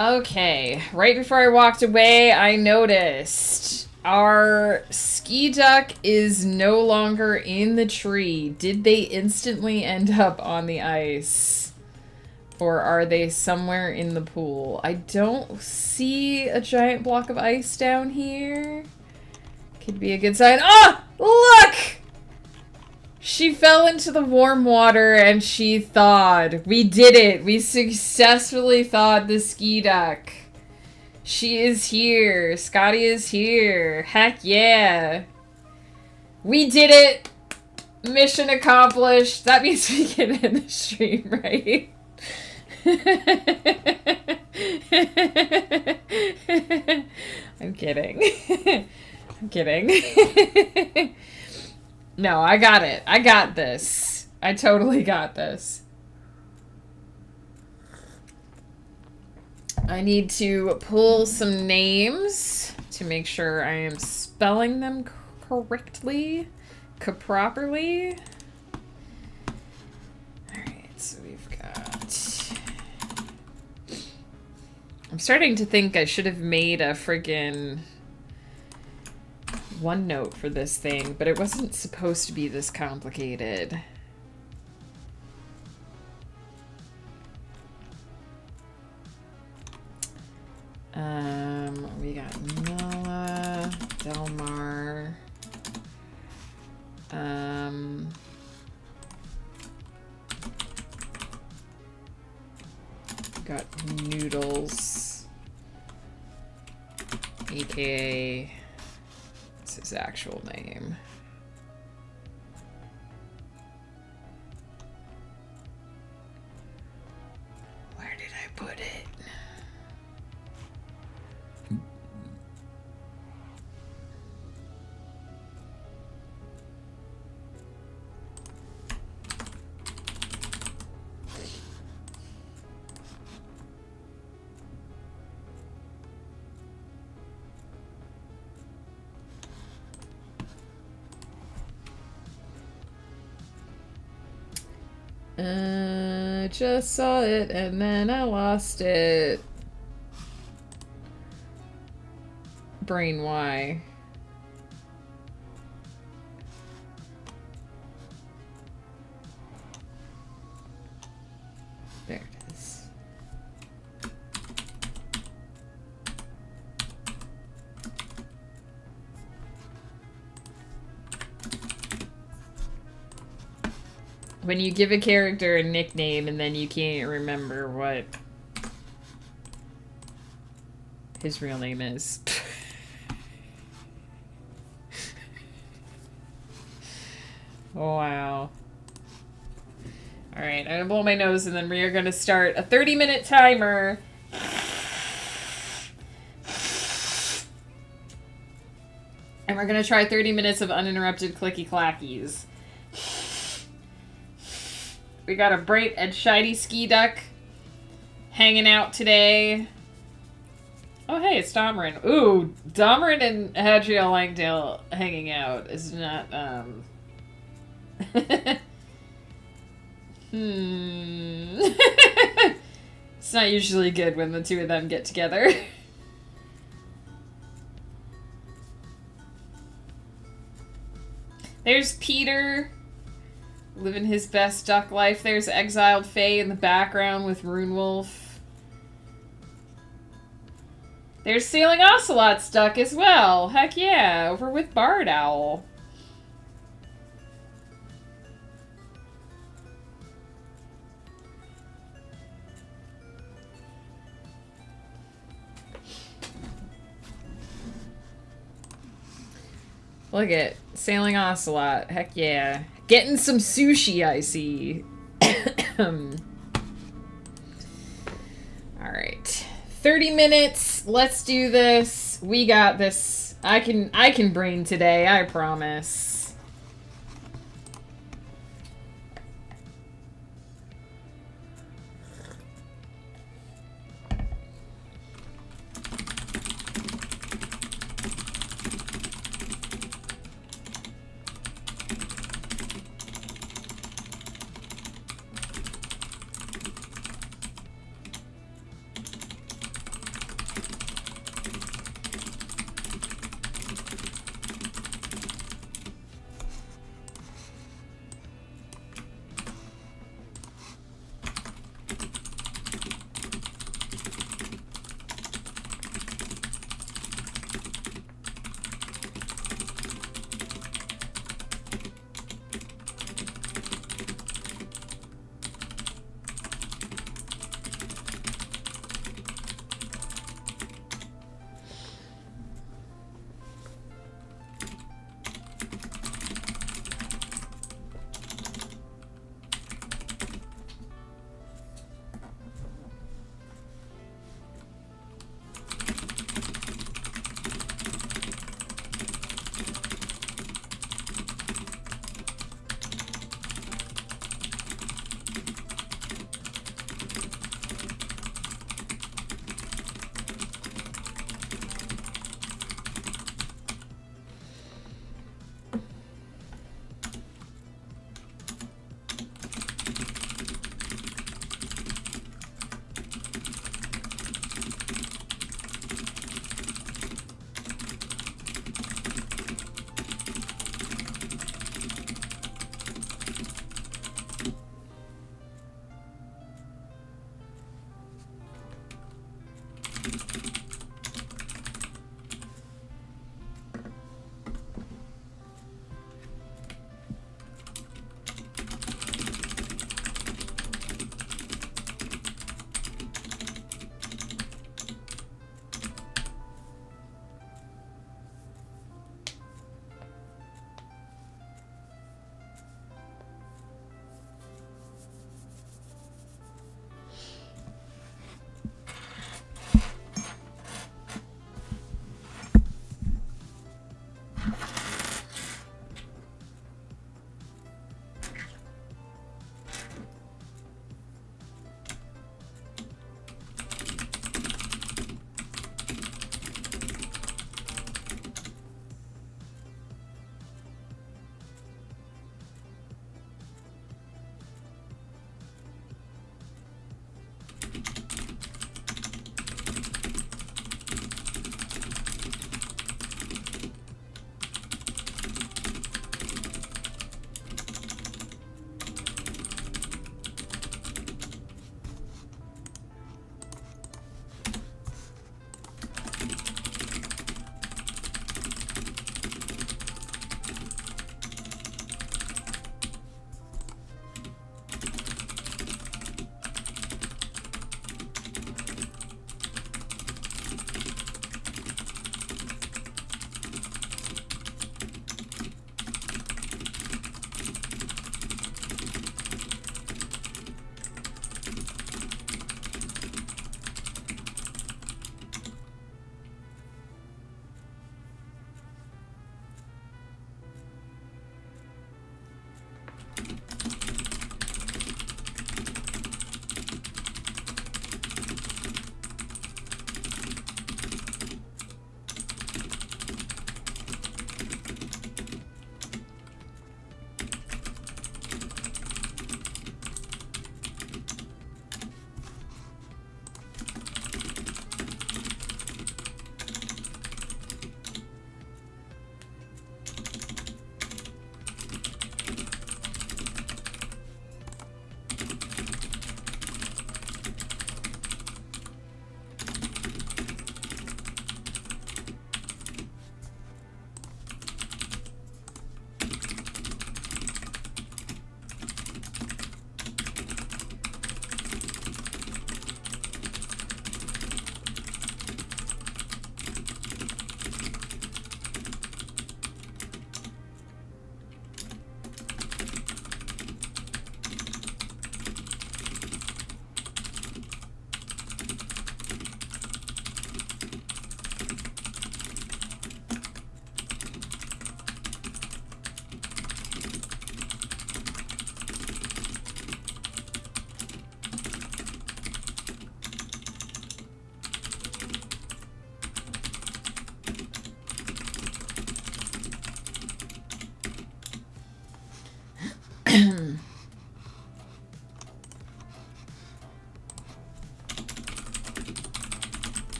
Okay, right before I walked away, I noticed our ski duck is no longer in the tree. Did they instantly end up on the ice? Or are they somewhere in the pool? I don't see a giant block of ice down here. Could be a good sign. Oh, look! She fell into the warm water and she thawed. We did it. We successfully thawed the ski duck. She is here. Scotty is here. Heck yeah. We did it. Mission accomplished. That means we can end the stream, right? I'm kidding. I'm kidding. No, I got it. I got this. I totally got this. I need to pull some names to make sure I am spelling them correctly, properly. Alright, so we've got... I'm starting to think I should have made a friggin' OneNote for this thing, but it wasn't supposed to be this complicated. We got Noah, Delmar, got Noodles, aka what's his actual name? Where did I put it? Just saw it and then I lost it. Brain, why? There it is. When you give a character a nickname and then you can't remember what his real name is. Wow. Alright, I'm gonna blow my nose and then we are gonna start a 30-minute timer. And we're gonna try 30 minutes of uninterrupted clicky clackies. We got a bright and shiny ski duck hanging out today. Oh, hey, it's Domerin. Ooh, Domerin and Hadriel Langdale hanging out is not, It's not usually good when the two of them get together. There's Peter. Living his best duck life. There's Exiled Fae in the background with Runewolf. There's Sailing Ocelot's duck as well. Heck yeah, over with Barred Owl. Look at Sailing Ocelot. Heck yeah. Getting some sushi, I see. Alright. 30 minutes. Let's do this. We got this. I can brain today, I promise.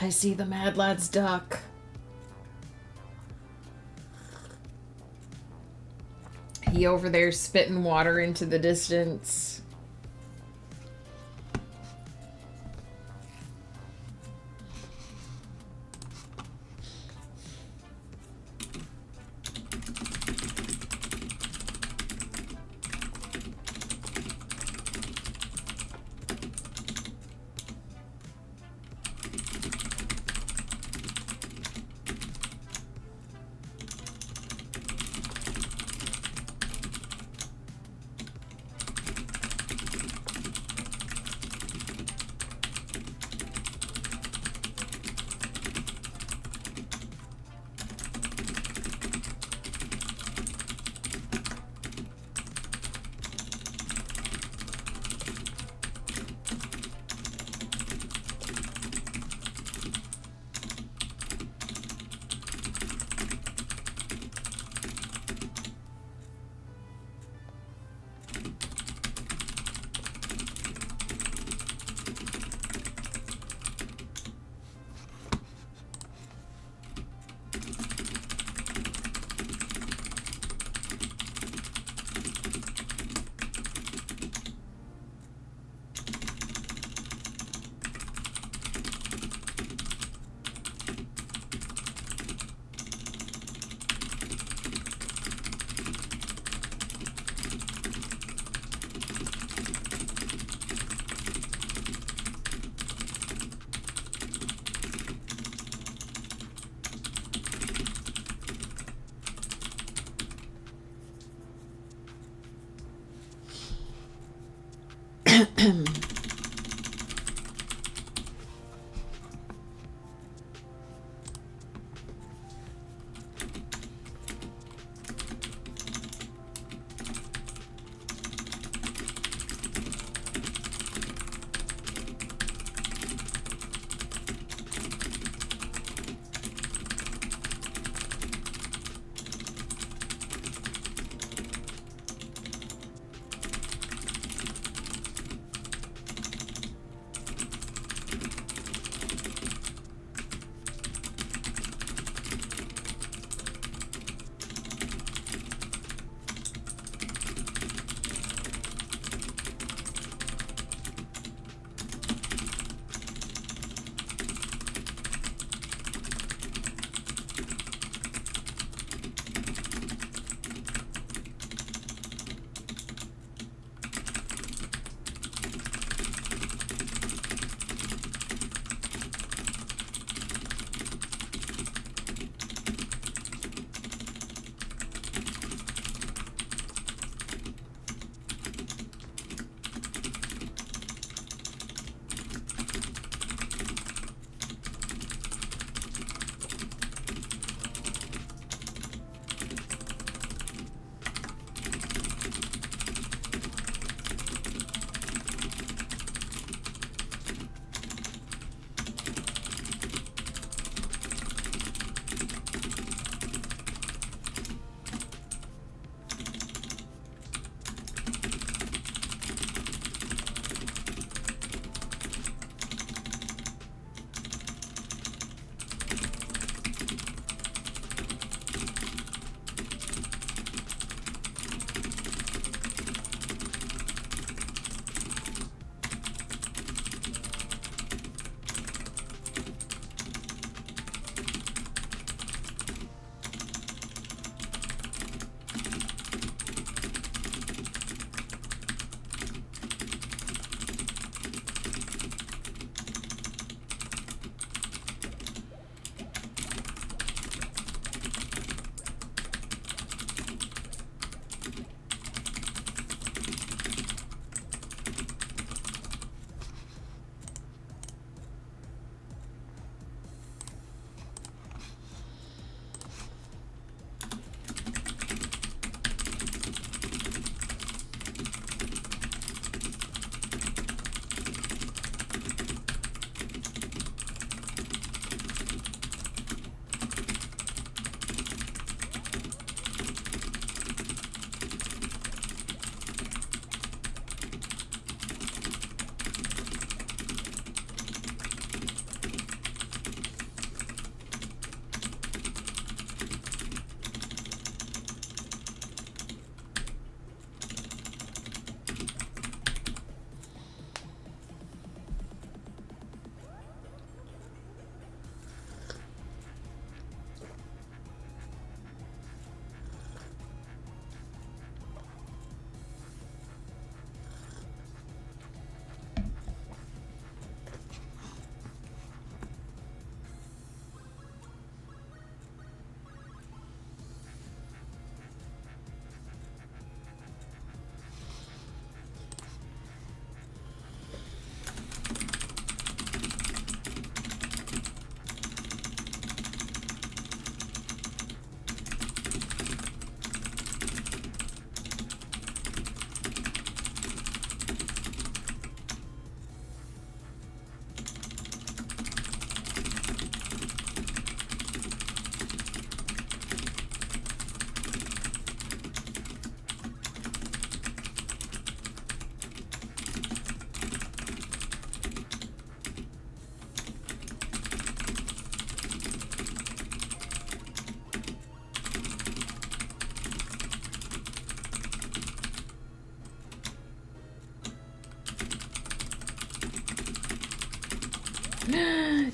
I see the Mad Lad's duck. He over there spitting water into the distance.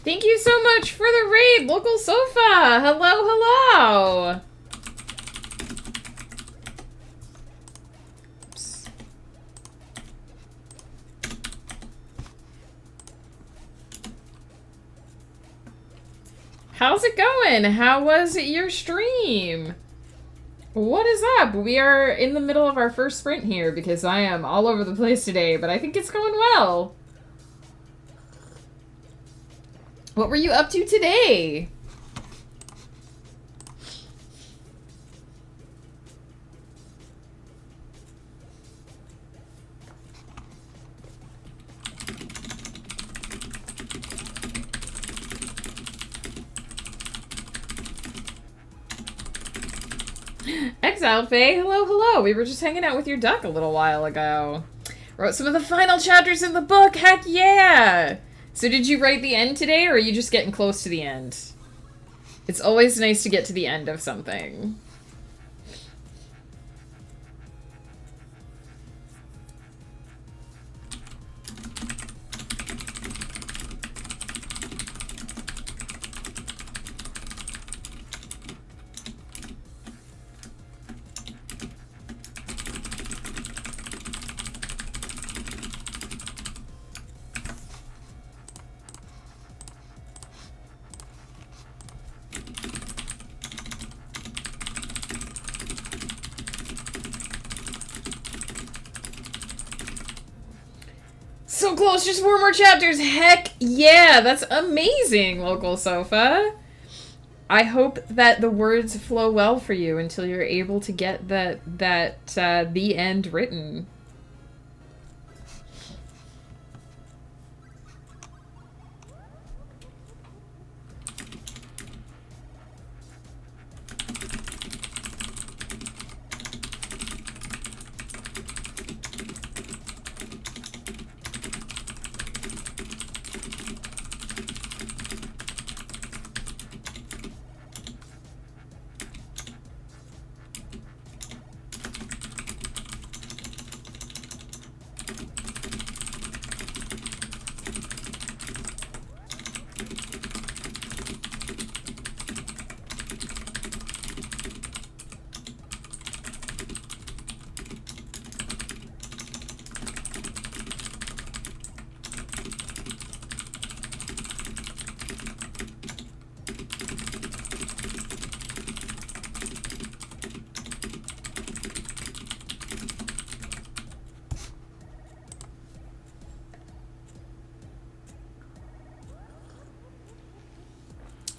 Thank you so much for the raid, Local Sofa! Hello, hello! Oops. How's it going? How was your stream? What is up? We are in the middle of our first sprint here because I am all over the place today, but I think it's going well. What were you up to today? Exiled Faye, hello, hello. We were just hanging out with your duck a little while ago. Wrote some of the final chapters in the book, heck yeah! So did you write the end today, or are you just getting close to the end? It's always nice to get to the end of something. So close, just 4 more chapters. Heck yeah, that's amazing, Local Sofa. I hope that the words flow well for you until you're able to get the end written.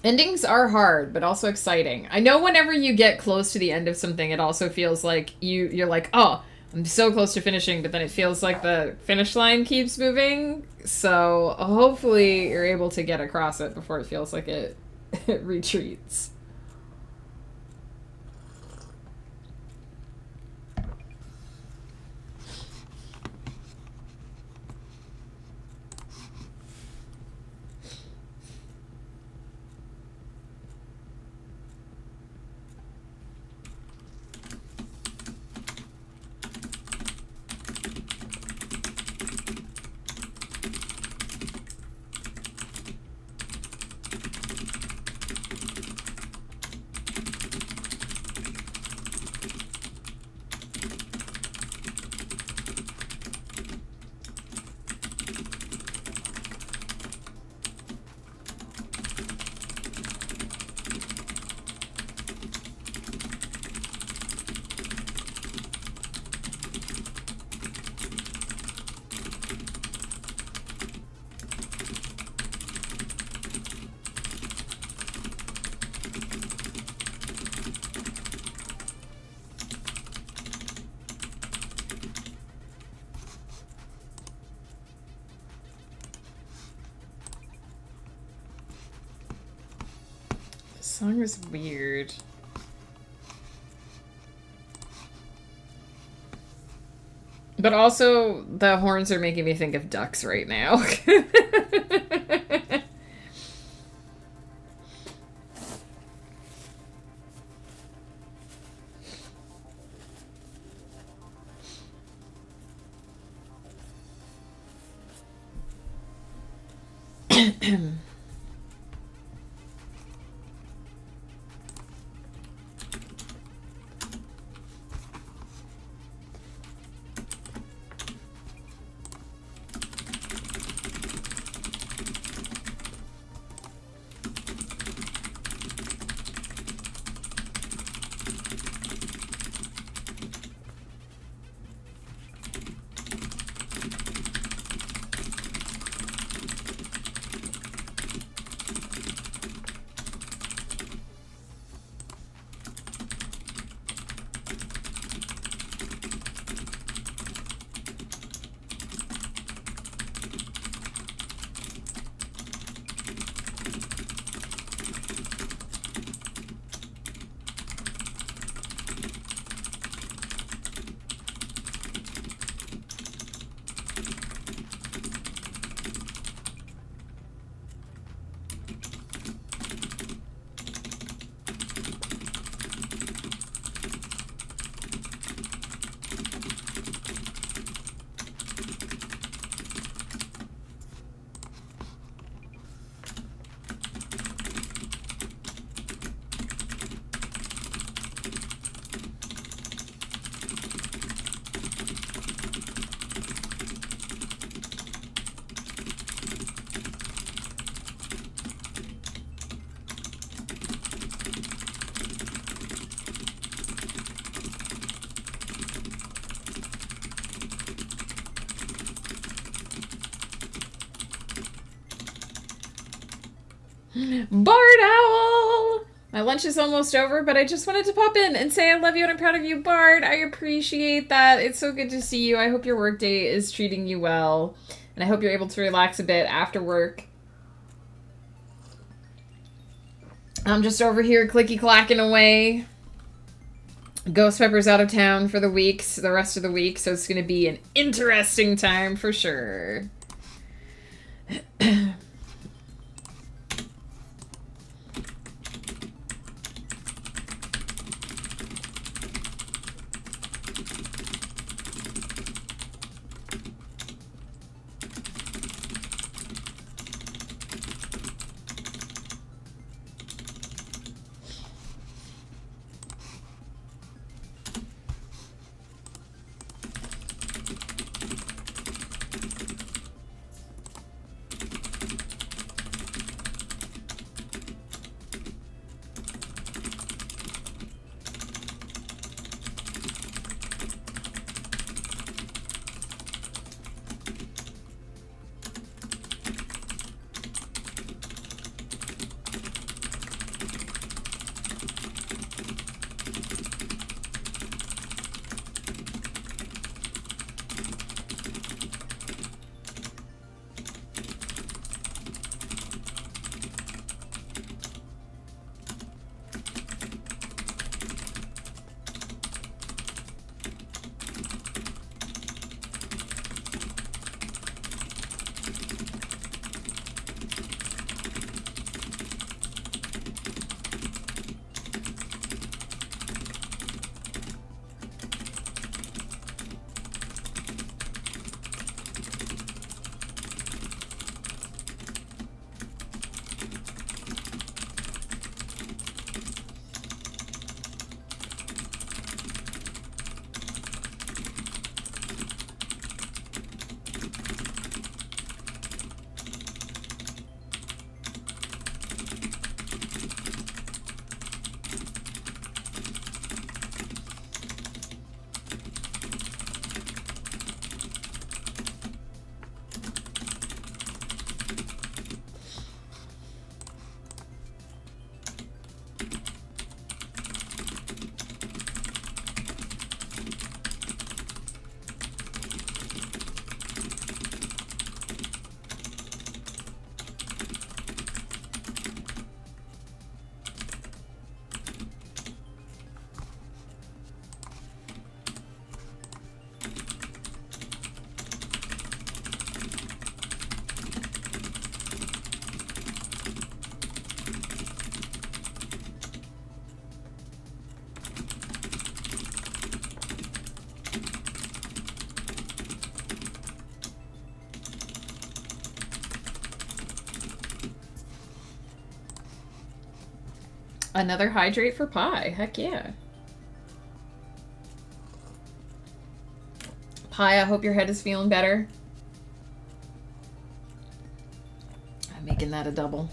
Endings are hard, but also exciting. I know whenever you get close to the end of something, it also feels like you're like, oh, I'm so close to finishing, but then it feels like the finish line keeps moving. So hopefully you're able to get across it before it feels like it retreats. Song is weird. But also, the horns are making me think of ducks right now. Bard Owl! My lunch is almost over, but I just wanted to pop in and say I love you and I'm proud of you, Bard. I appreciate that. It's so good to see you. I hope your workday is treating you well. And I hope you're able to relax a bit after work. I'm just over here clicky-clacking away. Ghost Pepper's out of town for the rest of the week, so it's going to be an interesting time for sure. Another hydrate for Pie. Heck yeah. Pie, I hope your head is feeling better. I'm making that a double.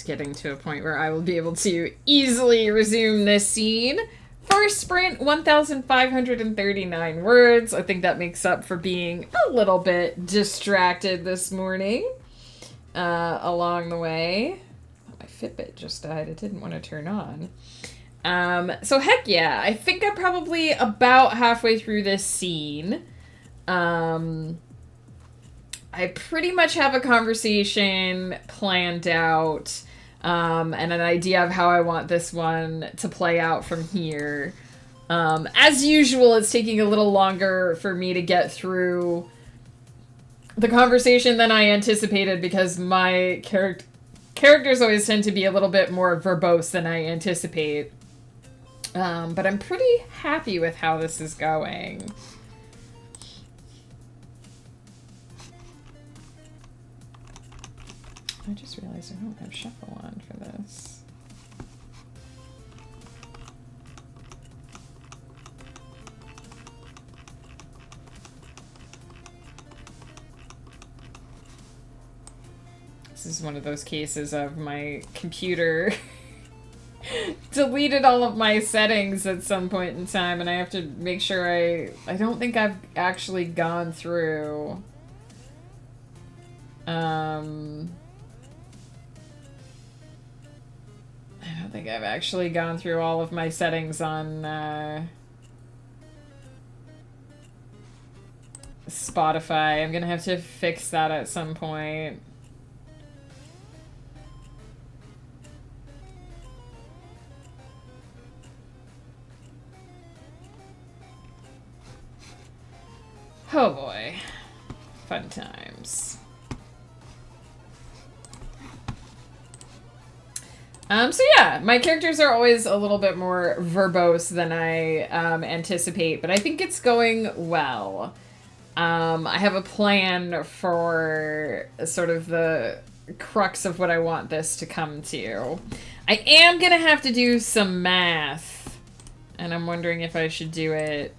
getting to a point where I will be able to easily resume this scene. First sprint, 1,539 words. I think that makes up for being a little bit distracted this morning. along the way. Oh, my Fitbit just died. It didn't want to turn on. So heck yeah, I think I'm probably about halfway through this scene. I pretty much have a conversation planned out, and an idea of how I want this one to play out from here. As usual, it's taking a little longer for me to get through the conversation than I anticipated because my characters always tend to be a little bit more verbose than I anticipate. But I'm pretty happy with how this is going. I just realized I don't have shuffle on for this. This is one of those cases of my computer deleted all of my settings at some point in time, and I have to make sure I don't think I've actually gone through. I don't think I've actually gone through all of my settings on Spotify. I'm gonna have to fix that at some point. Oh boy. Fun times. So yeah, my characters are always a little bit more verbose than I anticipate, but I think it's going well. I have a plan for sort of the crux of what I want this to come to. I am gonna have to do some math, and I'm wondering if I should do it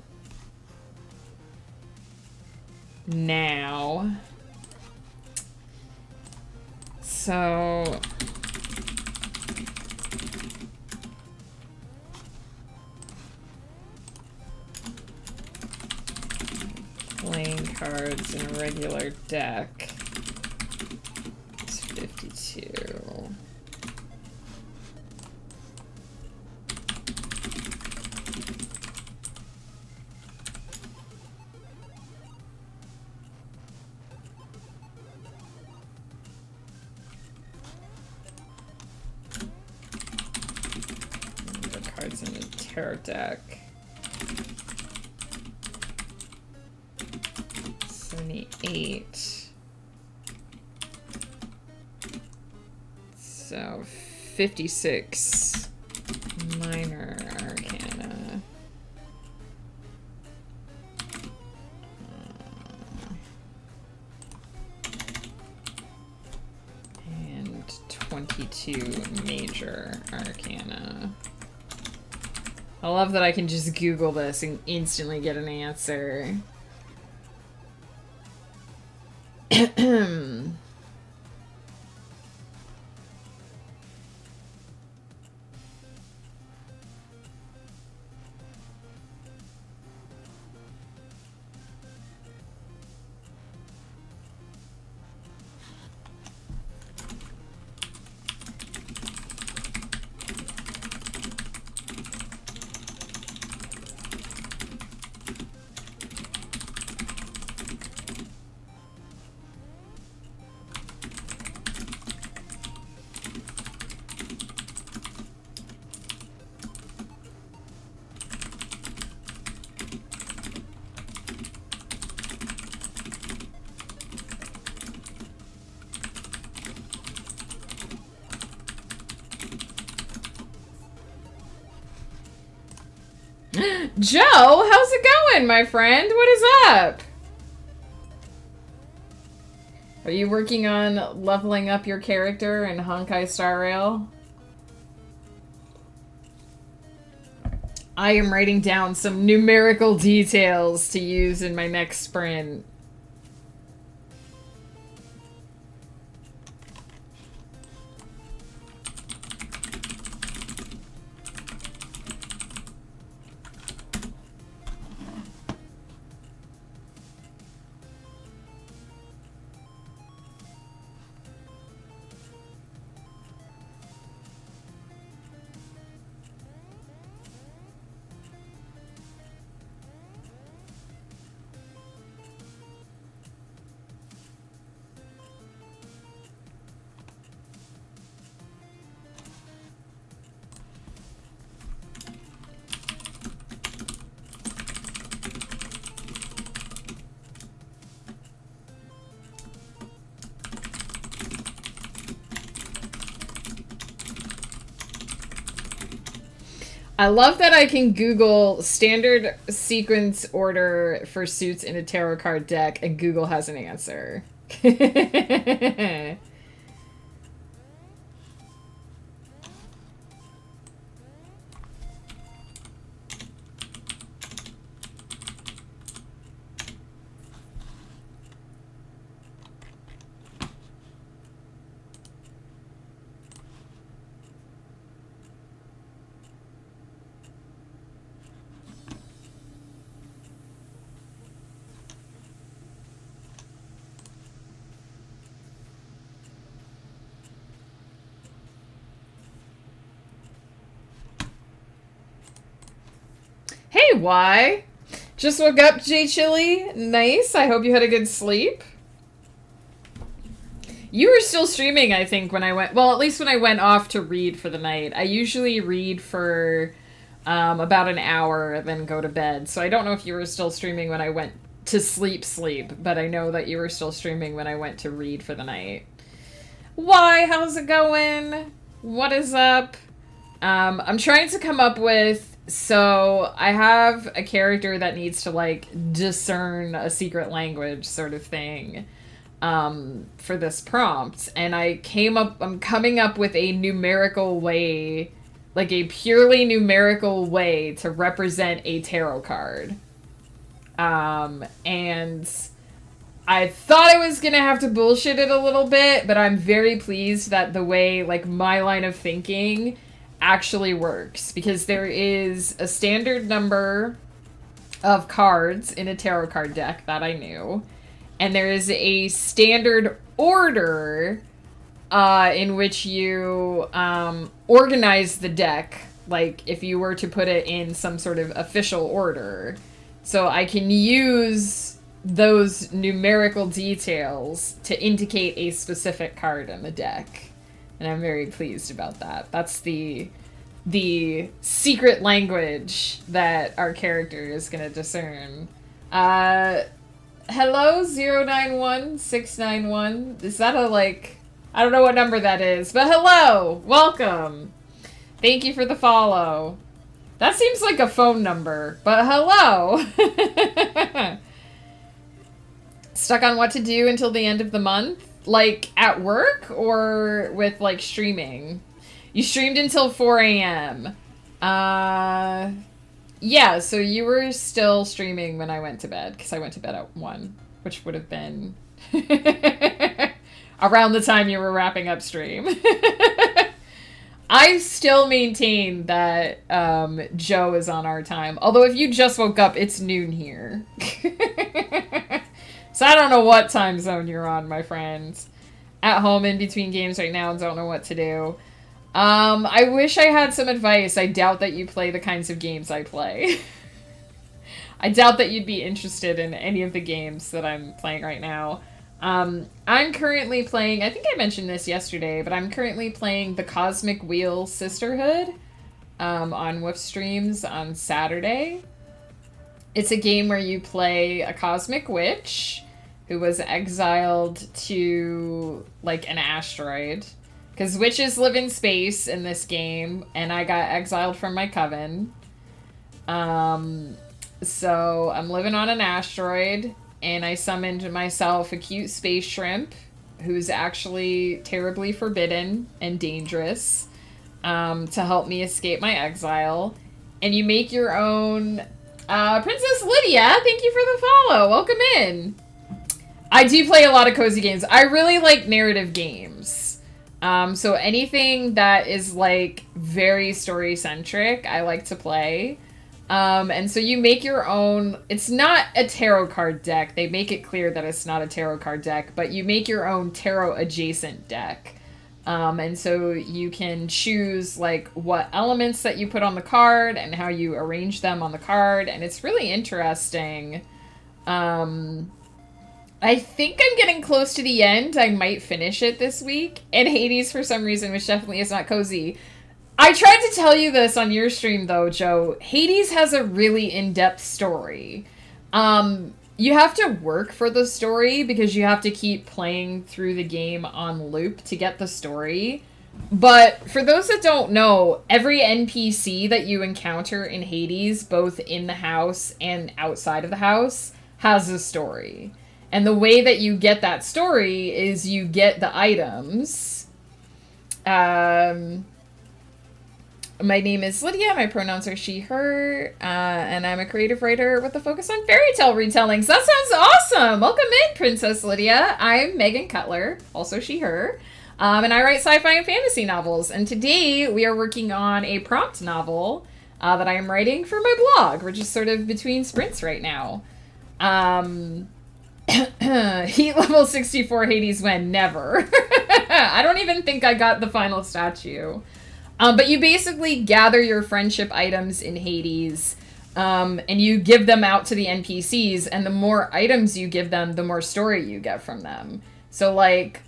now. So playing cards in a regular deck. It's 52. Cards in the tarot deck. 78. So 56 minor arcana. And 22 major arcana. I love that I can just Google this and instantly get an answer. Joe, how's it going, my friend? What is up? Are you working on leveling up your character in Honkai Star Rail? I am writing down some numerical details to use in my next sprint. I love that I can Google standard sequence order for suits in a tarot card deck, and Google has an answer. Hey, why? Just woke up, J Chili. Nice. I hope you had a good sleep. You were still streaming, I think, when I went... Well, at least when I went off to read for the night. I usually read for about an hour, then go to bed. So I don't know if you were still streaming when I went to sleep, but I know that you were still streaming when I went to read for the night. Why? How's it going? What is up? I'm trying to come up with... So, I have a character that needs to, like, discern a secret language sort of thing for this prompt. And I'm coming up with a numerical way, like a purely numerical way to represent a tarot card. And I thought I was going to have to bullshit it a little bit, but I'm very pleased that the way, like, my line of thinking actually works, because there is a standard number of cards in a tarot card deck that I knew, and there is a standard order in which you organize the deck, like if you were to put it in some sort of official order. So I can use those numerical details to indicate a specific card in the deck. And I'm very pleased about that. That's the secret language that our character is going to discern. Hello, 091691. Is that a, like... I don't know what number that is, but hello! Welcome! Thank you for the follow. That seems like a phone number, but hello! Stuck on what to do until the end of the month? Like, at work or with, like, streaming? You streamed until 4 a.m. Yeah, so you were still streaming when I went to bed, because I went to bed at 1, which would have been around the time you were wrapping up stream. I still maintain that Joe is on our time. Although if you just woke up, it's noon here. So I don't know what time zone you're on, my friends. At home in between games right now and don't know what to do. I wish I had some advice. I doubt that you play the kinds of games I play. I doubt that you'd be interested in any of the games that I'm playing right now. I'm currently playing, I think I mentioned this yesterday, but I'm currently playing the Cosmic Wheel Sisterhood on Woof Streams on Saturday. It's a game where you play a cosmic witch who was exiled to, like, an asteroid. Because witches live in space in this game, and I got exiled from my coven. So I'm living on an asteroid, and I summoned myself a cute space shrimp who's actually terribly forbidden and dangerous to help me escape my exile. And you make your own... Princess Lydia, thank you for the follow. Welcome in. I do play a lot of cozy games. I really like narrative games. So anything that is, like, very story-centric, I like to play. And so you make your own... It's not a tarot card deck. They make it clear that it's not a tarot card deck, but you make your own tarot-adjacent deck. And so you can choose, like, what elements that you put on the card and how you arrange them on the card, and it's really interesting. I think I'm getting close to the end. I might finish it this week. And Hades, for some reason, which definitely is not cozy. I tried to tell you this on your stream, though, Joe. Hades has a really in-depth story. You have to work for the story because you have to keep playing through the game on loop to get the story. But for those that don't know, every NPC that you encounter in Hades, both in the house and outside of the house, has a story. And the way that you get that story is you get the items. My name is Lydia, my pronouns are she, her, and I'm a creative writer with a focus on fairy tale retellings. That sounds awesome! Welcome in, Princess Lydia. I'm Megan Cutler, also she, her, and I write sci-fi and fantasy novels. And today we are working on a prompt novel that I am writing for my blog. We're just sort of between sprints right now. Heat level 64 Hades when? Never. I don't even think I got the final statue. But you basically gather your friendship items in Hades, and you give them out to the NPCs, and the more items you give them, the more story you get from them. So, like,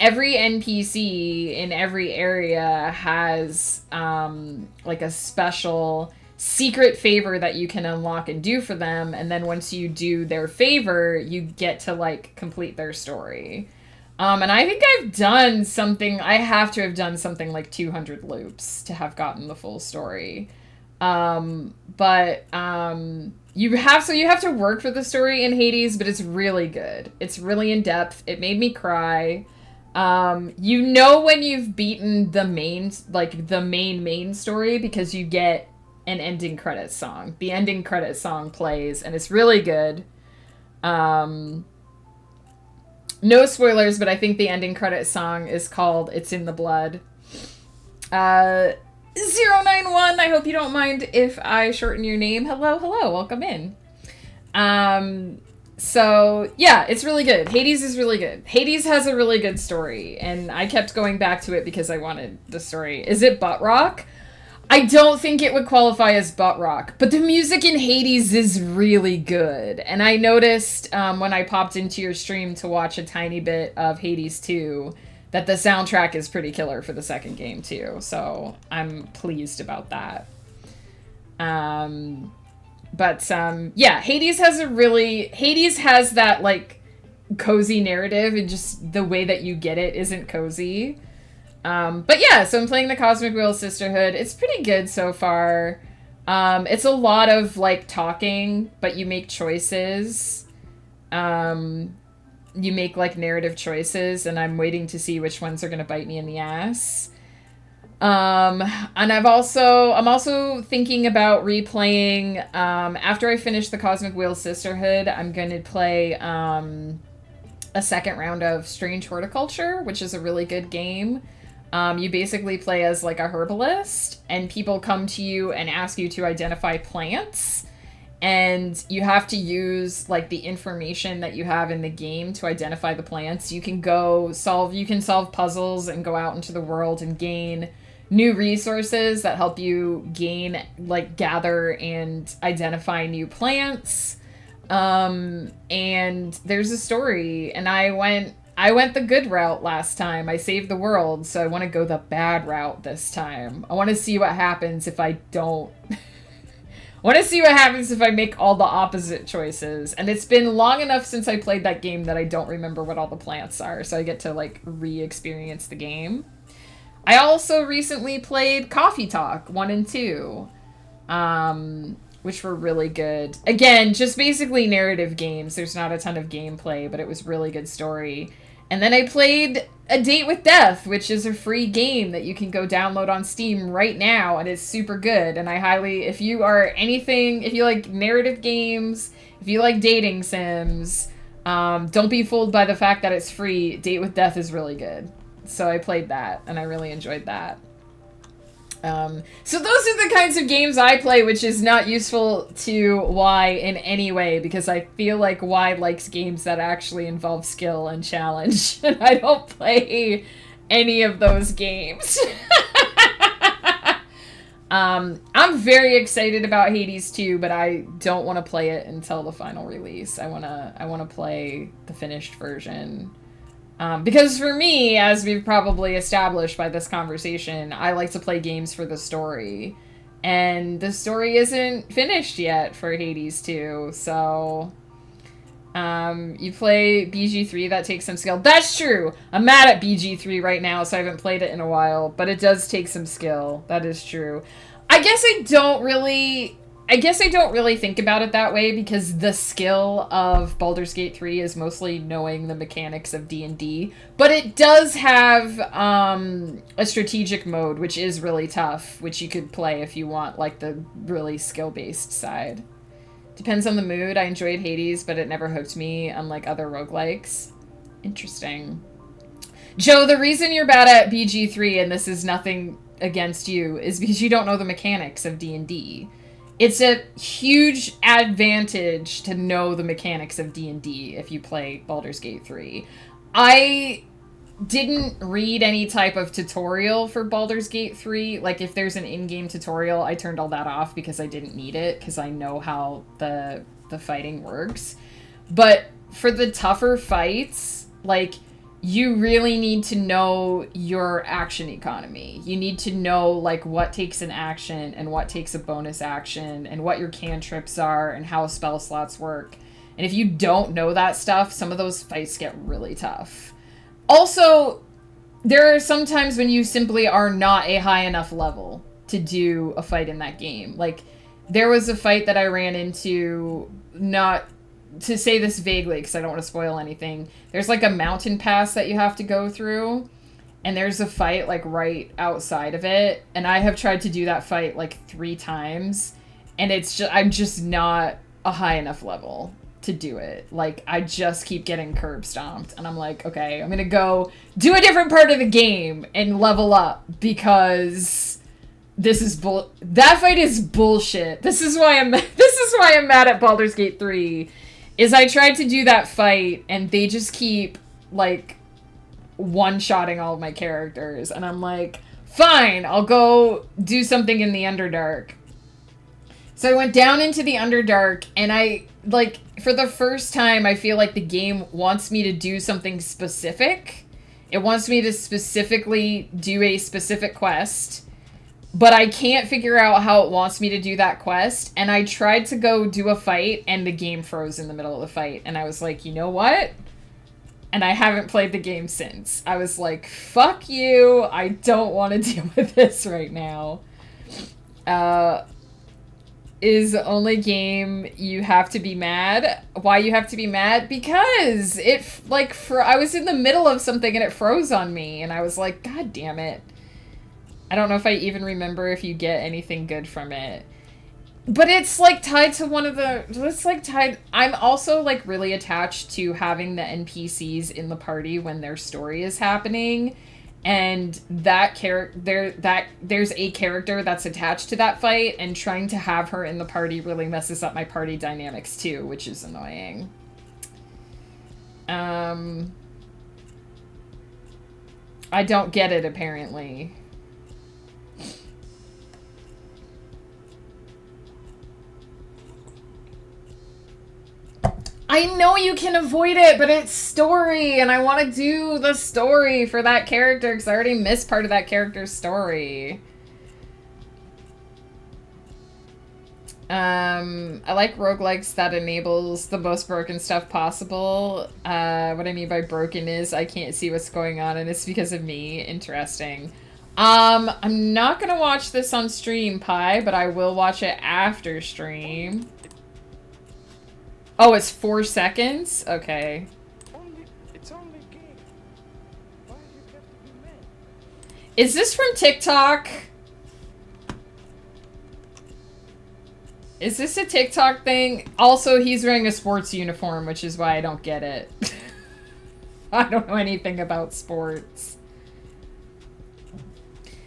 every NPC in every area has, like, a special secret favor that you can unlock and do for them, and then once you do their favor, you get to, like, complete their story. And I think I've done something, I have to have done something like 200 loops to have gotten the full story. You have to work for the story in Hades, but it's really good. It's really in depth. It made me cry. You know when you've beaten the main story because you get an ending credits song. The ending credits song plays, and it's really good. No spoilers, but I think the ending credits song is called It's in the Blood. 091, I hope you don't mind if I shorten your name. Hello, welcome in. So, yeah, it's really good. Hades is really good. Hades has a really good story, and I kept going back to it because I wanted the story. Is it butt rock? I don't think it would qualify as butt rock, but the music in Hades is really good. And I noticed when I popped into your stream to watch a tiny bit of Hades 2 that the soundtrack is pretty killer for the second game too. So I'm pleased about that. Yeah, Hades has that like cozy narrative, and just the way that you get it isn't cozy. But yeah, so I'm playing the Cosmic Wheel Sisterhood. It's pretty good so far. It's a lot of, like, talking, but you make choices. You make, like, narrative choices, and I'm waiting to see which ones are gonna bite me in the ass. And I'm also thinking about replaying, after I finish the Cosmic Wheel Sisterhood, I'm gonna play, a second round of Strange Horticulture, which is a really good game. You basically play as, like, a herbalist, and people come to you and ask you to identify plants, and you have to use, like, the information that you have in the game to identify the plants. You can solve puzzles and go out into the world and gain new resources that help you gather and identify new plants. And there's a story, and I went the good route last time. I saved the world, so I want to go the bad route this time. I want to see what happens if I don't. I want to see what happens if I make all the opposite choices. And it's been long enough since I played that game that I don't remember what all the plants are, so I get to, like, re-experience the game. I also recently played Coffee Talk 1 and 2, which were really good. Again, just basically narrative games. There's not a ton of gameplay, but it was really good story. And then I played A Date with Death, which is a free game that you can go download on Steam right now, and it's super good. And if you like narrative games, if you like dating sims, don't be fooled by the fact that it's free. Date with Death is really good. So I played that, and I really enjoyed that. So those are the kinds of games I play, which is not useful to Y in any way, because I feel like Y likes games that actually involve skill and challenge, and I don't play any of those games. I'm very excited about Hades 2, but I don't want to play it until the final release. I want to play the finished version. Because for me, as we've probably established by this conversation, I like to play games for the story. And the story isn't finished yet for Hades 2, so You play BG3, that takes some skill. That's true! I'm mad at BG3 right now, so I haven't played it in a while, but it does take some skill. That is true. I guess I don't really think about it that way, because the skill of Baldur's Gate 3 is mostly knowing the mechanics of D&D, but it does have a strategic mode, which is really tough, which you could play if you want like the really skill-based side. Depends on the mood. I enjoyed Hades, but it never hooked me, unlike other roguelikes. Interesting. Joe, the reason you're bad at BG3, and this is nothing against you, is because you don't know the mechanics of D&D. It's a huge advantage to know the mechanics of D&D if you play Baldur's Gate 3. I didn't read any type of tutorial for Baldur's Gate 3. Like, if there's an in-game tutorial, I turned all that off because I didn't need it, because I know how the fighting works. But for the tougher fights, like, you really need to know your action economy. You need to know, like, what takes an action and what takes a bonus action and what your cantrips are and how spell slots work. And if you don't know that stuff, some of those fights get really tough. Also, there are some times when you simply are not a high enough level to do a fight in that game. Like, there was a fight that I ran into, not to say this vaguely because I don't want to spoil anything. There's like a mountain pass that you have to go through, and there's a fight like right outside of it, and I have tried to do that fight like 3 times, and I'm just not a high enough level to do it. Like, I just keep getting curb stomped, and I'm like, okay, I'm gonna go do a different part of the game and level up, because this is that fight is bullshit. This is why I'm mad at Baldur's Gate 3, is I tried to do that fight and they just keep like one-shotting all of my characters, and I'm like, fine, I'll go do something in the Underdark. So I went down into the Underdark, and I, like, for the first time, I feel like the game wants me to do something specific. It wants me to specifically do a specific quest, but I can't figure out how it wants me to do that quest. And I tried to go do a fight, and the game froze in the middle of the fight. And I was like, you know what? And I haven't played the game since. I was like, fuck you. I don't want to deal with this right now. Is the only game you have to be mad. Why you have to be mad? Because it, like, I was in the middle of something and it froze on me, and I was like, God damn it. I don't know if I even remember if you get anything good from it. But it's, like, tied to one of the... It's, like, tied... I'm also, like, really attached to having the NPCs in the party when their story is happening. And that there's a character that's attached to that fight, and trying to have her in the party really messes up my party dynamics too, which is annoying. I don't get it, apparently. I know you can avoid it, but it's story, and I want to do the story for that character, because I already missed part of that character's story. I like roguelikes that enables the most broken stuff possible. What I mean by broken is I can't see what's going on, and it's because of me. Interesting. I'm not gonna watch this on stream, Pi, but I will watch it after stream. Oh, it's 4 seconds? Okay. It's only a game. Why do you have to be mad? Is this from TikTok? Is this a TikTok thing? Also, he's wearing a sports uniform, which is why I don't get it. I don't know anything about sports.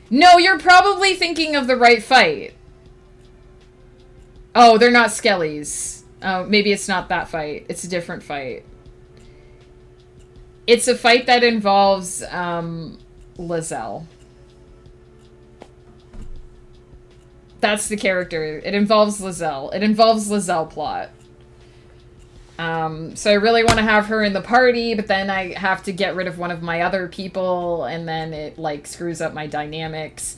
No, you're probably thinking of the right fight. Oh, they're not skellies. Oh, maybe it's not that fight. It's a different fight. It's a fight that involves, Lizelle. That's the character. It involves Lizelle. It involves Lizelle plot. So I really want to have her in the party, but then I have to get rid of one of my other people, and then it, like, screws up my dynamics.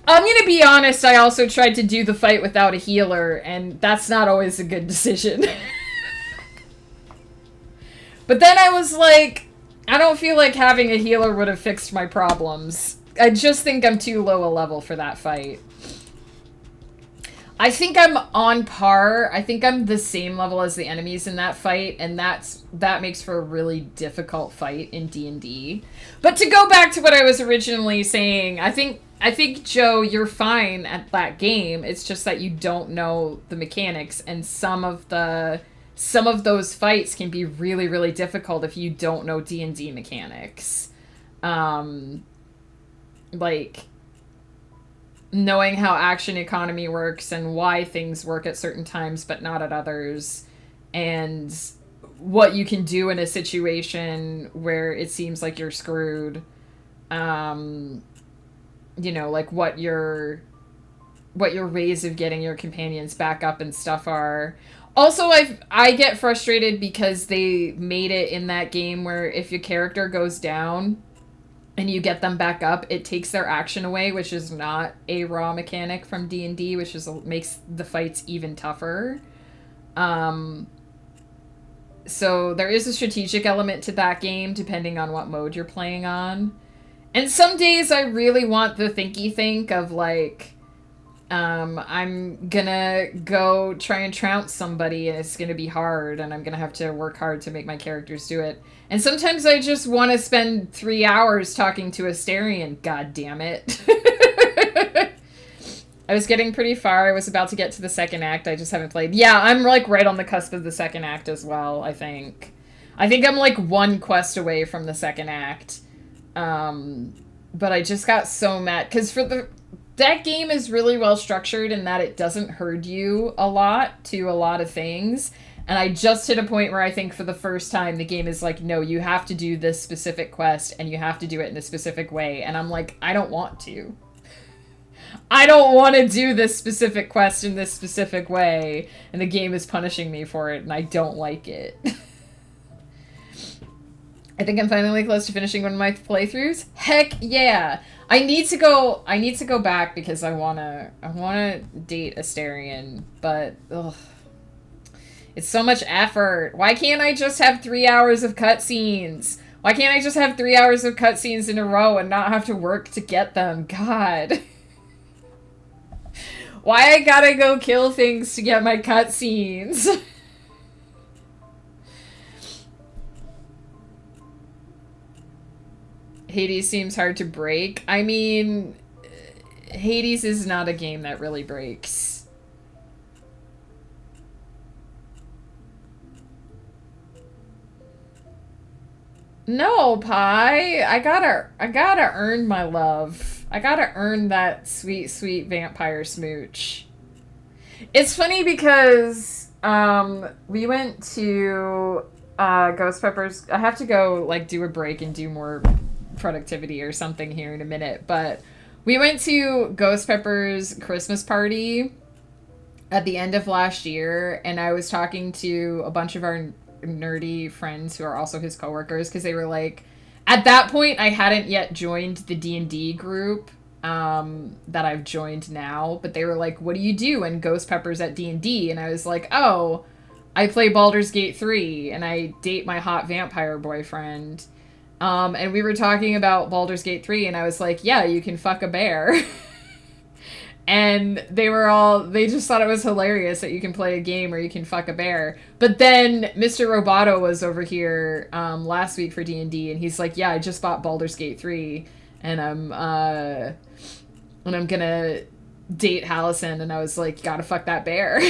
I'm gonna be honest, I also tried to do the fight without a healer, and that's not always a good decision. But then I was like, I don't feel like having a healer would have fixed my problems. I just think I'm too low a level for that fight. I think I'm on par. I think I'm the same level as the enemies in that fight, and that makes for a really difficult fight in D&D. But to go back to what I was originally saying, I think Joe, you're fine at that game. It's just that you don't know the mechanics, and some of those fights can be really, really difficult if you don't know D&D mechanics. Like knowing how action economy works and why things work at certain times but not at others, and what you can do in a situation where it seems like you're screwed. You know, like what your ways of getting your companions back up and stuff are. Also, I get frustrated because they made it in that game where if your character goes down and you get them back up, it takes their action away, which is not a raw mechanic from D&D, which makes the fights even tougher. So there is a strategic element to that game, depending on what mode you're playing on. And some days I really want the thinky think of, like, I'm gonna go try and trounce somebody and it's gonna be hard and I'm gonna have to work hard to make my characters do it. And sometimes I just want to spend 3 hours talking to Asterion, god damn it. I was getting pretty far. I was about to get to the second act. I just haven't played. Yeah, I'm like right on the cusp of the second act as well, I think. I think I'm like one quest away from the second act. But I just got so mad because that game is really well structured in that it doesn't herd you a lot to a lot of things. And I just hit a point where I think for the first time the game is like, no, you have to do this specific quest and you have to do it in a specific way. And I'm like, I don't want to. I don't want to do this specific quest in this specific way. And the game is punishing me for it and I don't like it. I think I'm finally close to finishing one of my playthroughs. Heck yeah! I need to go back because I wanna date Asterion, but ugh. It's so much effort. Why can't I just have 3 hours of cutscenes? Why can't I just have 3 hours of cutscenes in a row and not have to work to get them? God. Why I gotta go kill things to get my cutscenes? Hades seems hard to break. I mean, Hades is not a game that really breaks. No, Pi. I gotta earn my love. I gotta earn that sweet, sweet vampire smooch. It's funny because we went to Ghost Peppers. I have to go like do a break and do more productivity or something here in a minute, but we went to Ghost Pepper's Christmas party at the end of last year, and I was talking to a bunch of our nerdy friends who are also his coworkers because they were like, at that point I hadn't yet joined the D&D group that I've joined now, but they were like, what do you do in Ghost Peppers at D&D? And I was like, oh, I play Baldur's Gate 3 and I date my hot vampire boyfriend. And we were talking about Baldur's Gate 3 and I was like, yeah, you can fuck a bear. And they just thought it was hilarious that you can play a game where you can fuck a bear. But then Mr. Roboto was over here last week for D&D and he's like, yeah, I just bought Baldur's Gate 3 and I'm gonna date Hallison. And I was like, gotta fuck that bear.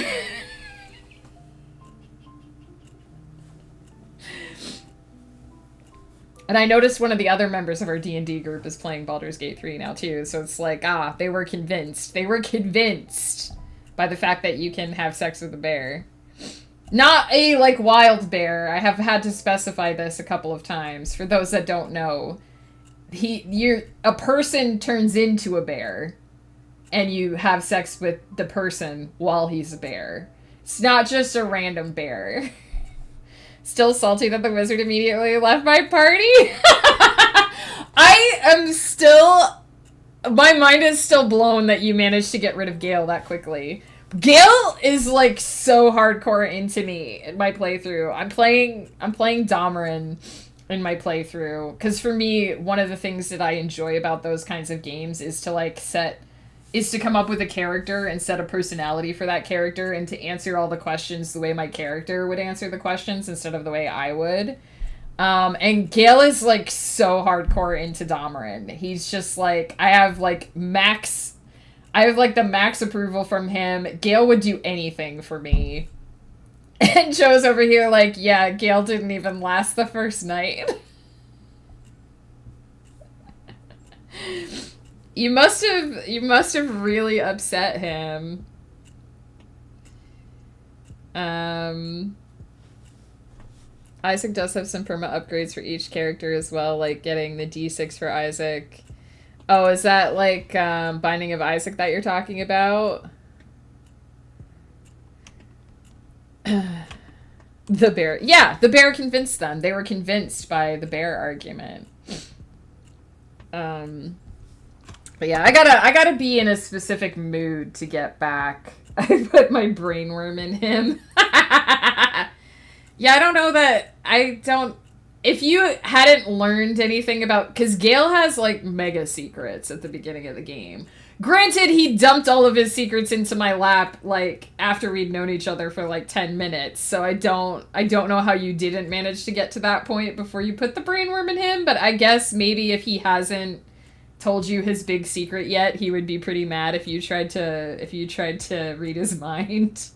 And I noticed one of the other members of our D&D group is playing Baldur's Gate 3 now, too. So it's like, they were convinced. They were convinced by the fact that you can have sex with a bear. Not a, like, wild bear. I have had to specify this a couple of times. For those that don't know, a person turns into a bear, and you have sex with the person while he's a bear. It's not just a random bear. Still salty that the wizard immediately left my party? My mind is still blown that you managed to get rid of Gale that quickly. Gale is like so hardcore into me in my playthrough. I'm playing Domarin in my playthrough because for me, one of the things that I enjoy about those kinds of games is to come up with a character and set a personality for that character and to answer all the questions the way my character would answer the questions instead of the way I would. And Gale is like so hardcore into Domarin. He's just like, I have like the max approval from him. Gale would do anything for me. And Joe's over here like, yeah, Gale didn't even last the first night. You must have really upset him. Isaac does have some perma upgrades for each character as well, like getting the D6 for Isaac. Oh, is that like Binding of Isaac that you're talking about? The bear. Yeah, the bear convinced them. They were convinced by the bear argument. But yeah, I gotta be in a specific mood to get back. I put my brainworm in him. Yeah, I don't know that... If you hadn't learned anything about... Because Gale has, like, mega secrets at the beginning of the game. Granted, he dumped all of his secrets into my lap, like, after we'd known each other for, like, 10 minutes. So I don't know how you didn't manage to get to that point before you put the brainworm in him. But I guess maybe if he hasn't told you his big secret yet, he would be pretty mad if you tried to read his mind.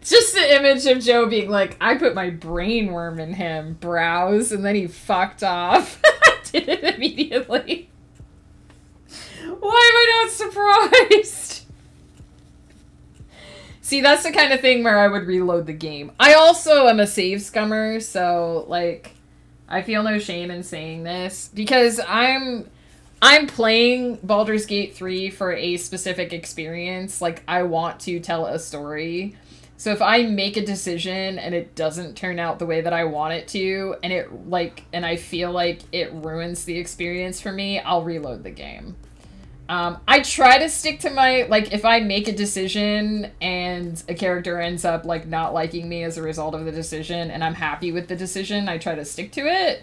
Just the image of Joe being like, I put my brainworm in him, browse, and then he fucked off. I did it immediately. Why am I not surprised? See, that's the kind of thing where I would reload the game. I also am a save scummer, so, like, I feel no shame in saying this, because I'm playing Baldur's Gate 3 for a specific experience. Like, I want to tell a story. So if I make a decision and it doesn't turn out the way that I want it to, and I feel like it ruins the experience for me, I'll reload the game. I try to stick to my, like, if I make a decision and a character ends up, like, not liking me as a result of the decision, and I'm happy with the decision, I try to stick to it.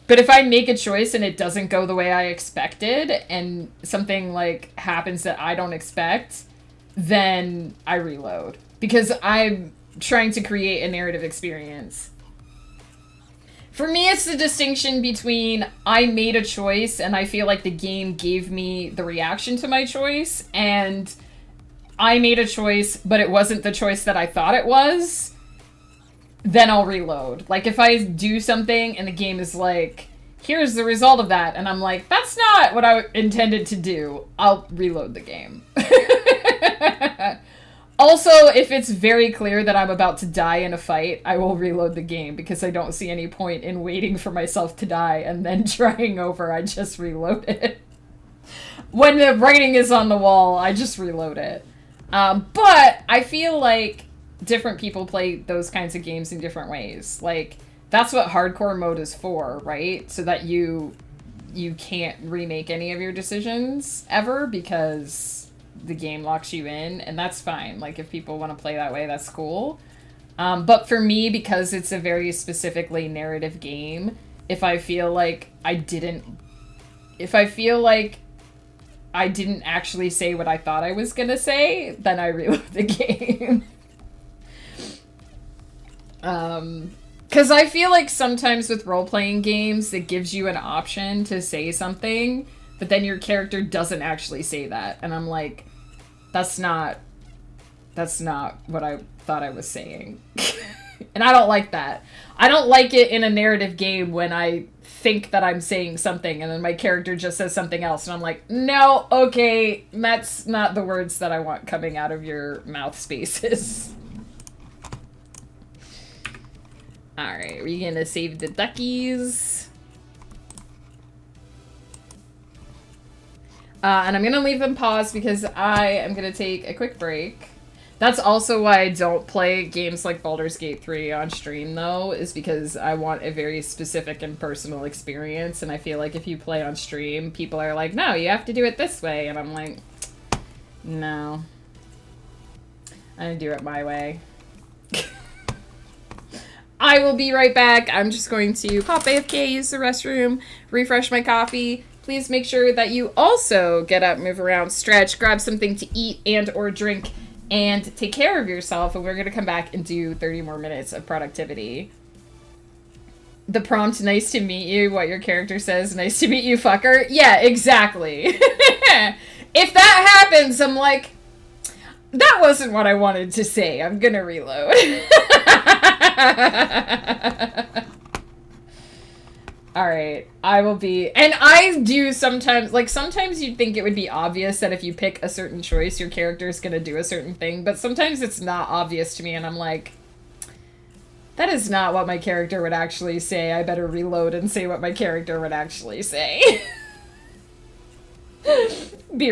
But if I make a choice and it doesn't go the way I expected, and something, like, happens that I don't expect, then I reload. Because I'm trying to create a narrative experience. For me, it's the distinction between I made a choice and I feel like the game gave me the reaction to my choice, and I made a choice, but it wasn't the choice that I thought it was, then I'll reload. Like, if I do something and the game is like, here's the result of that, and I'm like, that's not what I intended to do, I'll reload the game. Also, if it's very clear that I'm about to die in a fight, I will reload the game, because I don't see any point in waiting for myself to die and then trying over. I just reload it. When the writing is on the wall, I just reload it. But I feel like different people play those kinds of games in different ways. Like, that's what hardcore mode is for, right? So that you can't remake any of your decisions ever, because the game locks you in, and that's fine. Like, if people want to play that way, that's cool. But for me, because it's a very specifically narrative game, if I feel like I didn't actually say what I thought I was gonna say, then I reload the game. Because I feel like sometimes with role-playing games, it gives you an option to say something, but then your character doesn't actually say that. And I'm like, that's not what I thought I was saying. And I don't like that. I don't like it in a narrative game when I think that I'm saying something and then my character just says something else. And I'm like, no, okay, that's not the words that I want coming out of your mouth spaces. Alright, we're gonna save the duckies. And I'm gonna leave them paused because I am gonna take a quick break. That's also why I don't play games like Baldur's Gate 3 on stream, though, is because I want a very specific and personal experience, and I feel like if you play on stream, people are like, no, you have to do it this way, and I'm like, no. I'm gonna do it my way. I will be right back. I'm just going to pop AFK, use the restroom, refresh my coffee. Please make sure that you also get up, move around, stretch, grab something to eat and or drink, and take care of yourself. And we're going to come back and do 30 more minutes of productivity. The prompt, nice to meet you, what your character says, nice to meet you, fucker. Yeah, exactly. If that happens, I'm like, that wasn't what I wanted to say. I'm going to reload. Alright, I will be... And I do sometimes... Like, sometimes you'd think it would be obvious that if you pick a certain choice, your character is going to do a certain thing, but sometimes it's not obvious to me, and I'm like, that is not what my character would actually say. I better reload and say what my character would actually say. Be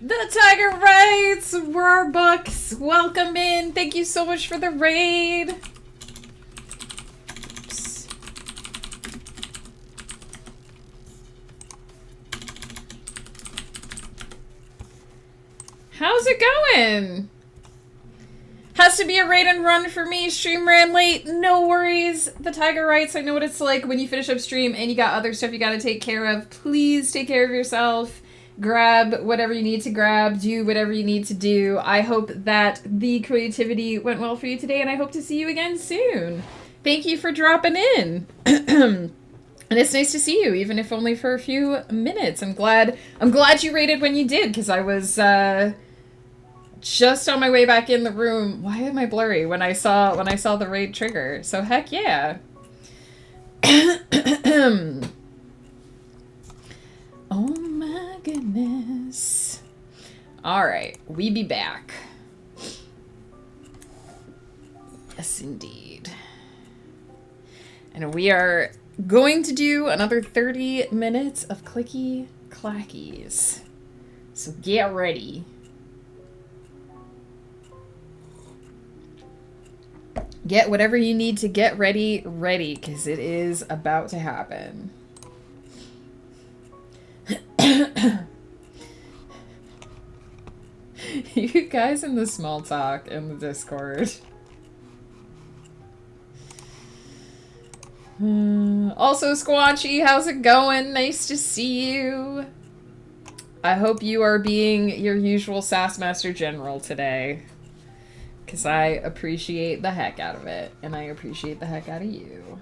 The Tiger Rights were our books. Welcome in. Thank you so much for the raid. Oops. How's it going? Has to be a raid and run for me. Stream ran late. No worries. The Tiger Rights. I know what it's like when you finish up stream and you got other stuff you got to take care of. Please take care of yourself. Grab whatever you need to grab, do whatever you need to do. I hope that the creativity went well for you today, and I hope to see you again soon. Thank you for dropping in. And it's nice to see you, even if only for a few minutes. I'm glad you raided when you did, because I was just on my way back in the room. Why am I blurry? When I saw the raid trigger. So heck yeah. Oh my goodness. Alright, we be back. Yes, indeed. And we are going to do another 30 minutes of clicky clackies. So get ready. Get whatever you need to get ready, because it is about to happen. You guys in the small talk in the Discord. Also, Squatchy, how's it going? Nice to see you. I hope you are being your usual Sassmaster General today. Because I appreciate the heck out of it. And I appreciate the heck out of you.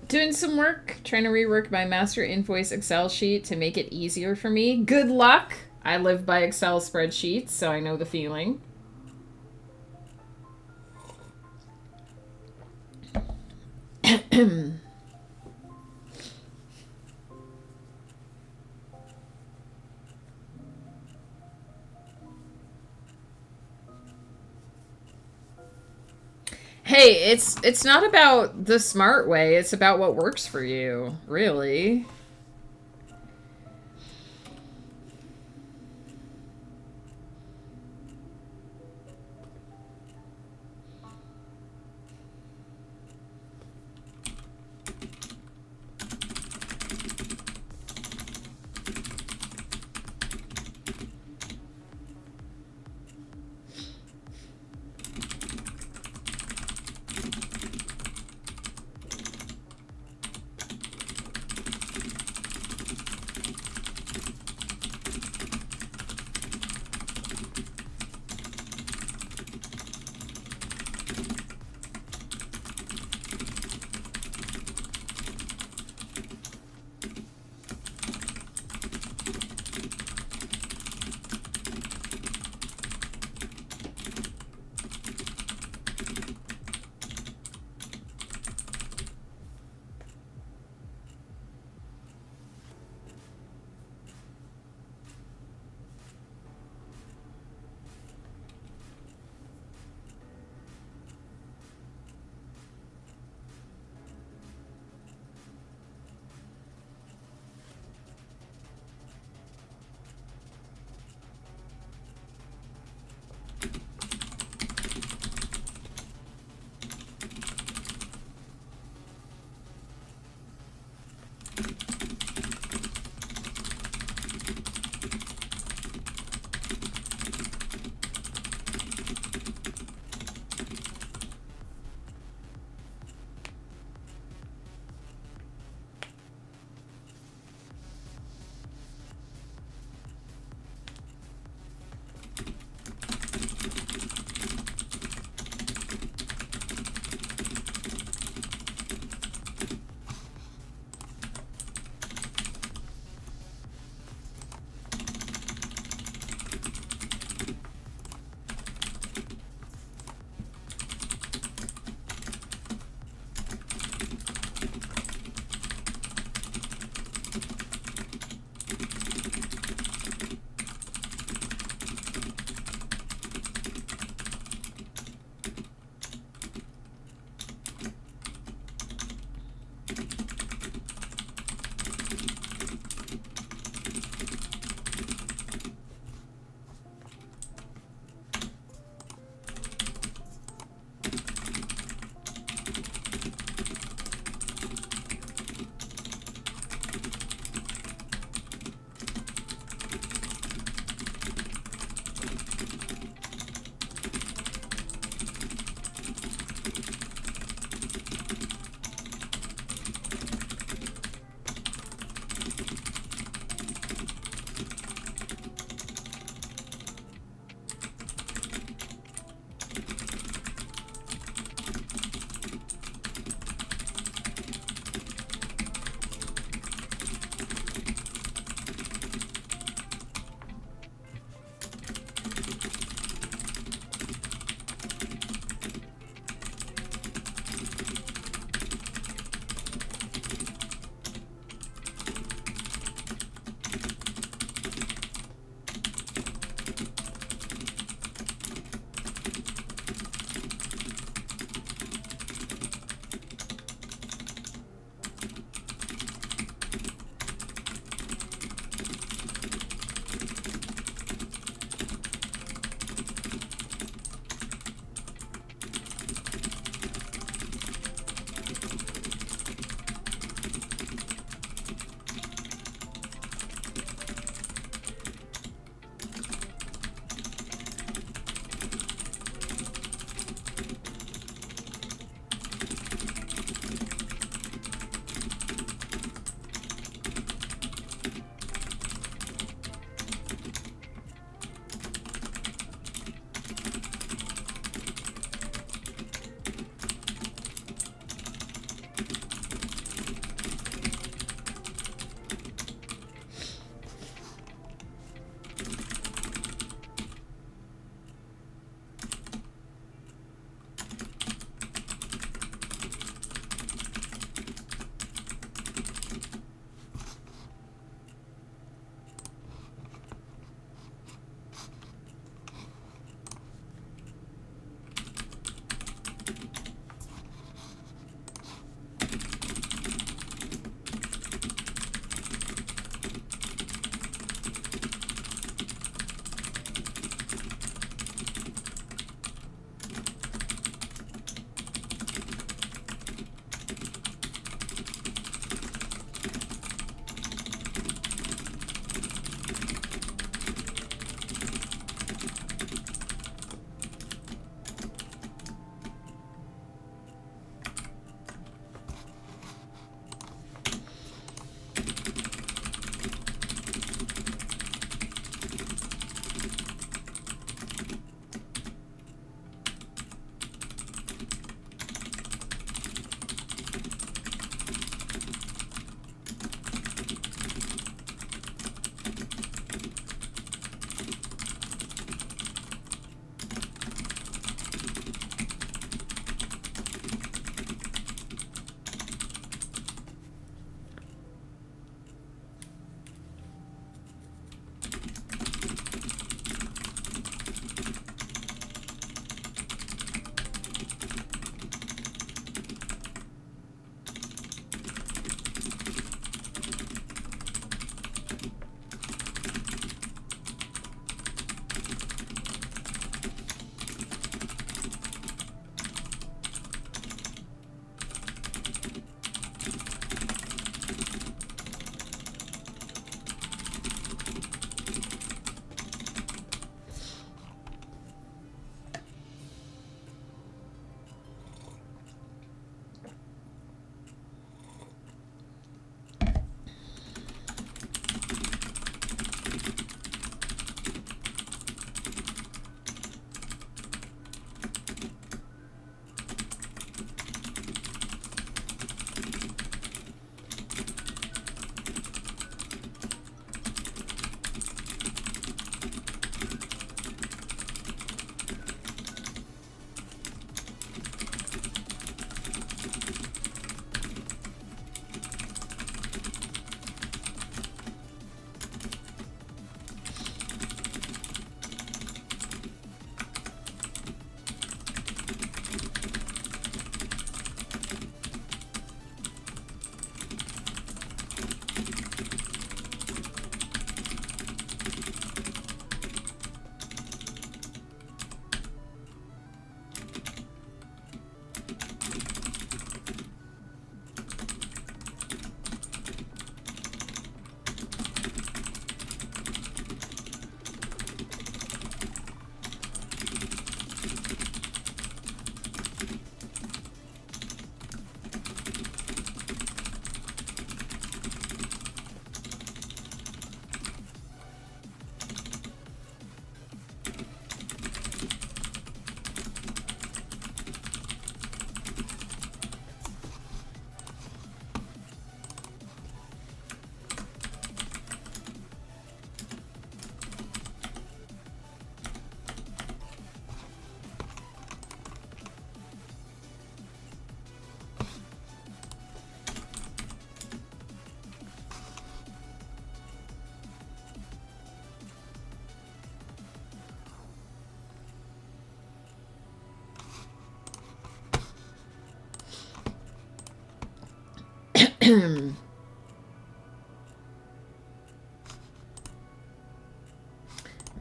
Doing some work, trying to rework my master invoice Excel sheet to make it easier for me. Good luck! I live by Excel spreadsheets, so I know the feeling. Hey, it's not about the smart way, it's about what works for you, really.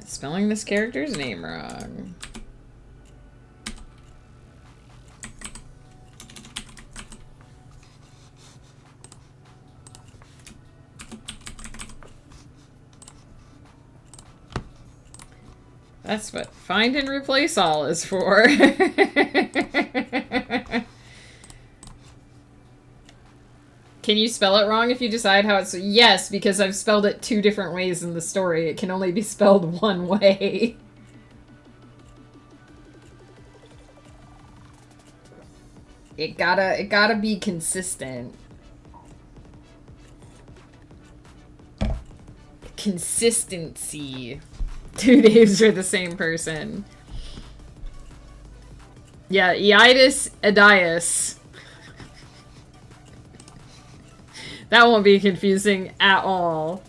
Spelling this character's name wrong. That's what find and replace all is for. Can you spell it wrong if you decide how it's... Yes, because I've spelled it 2 different ways in the story. It can only be spelled one way. It gotta be consistent. Consistency. 2 names for the same person. Yeah, Eitis Adias. That won't be confusing at all.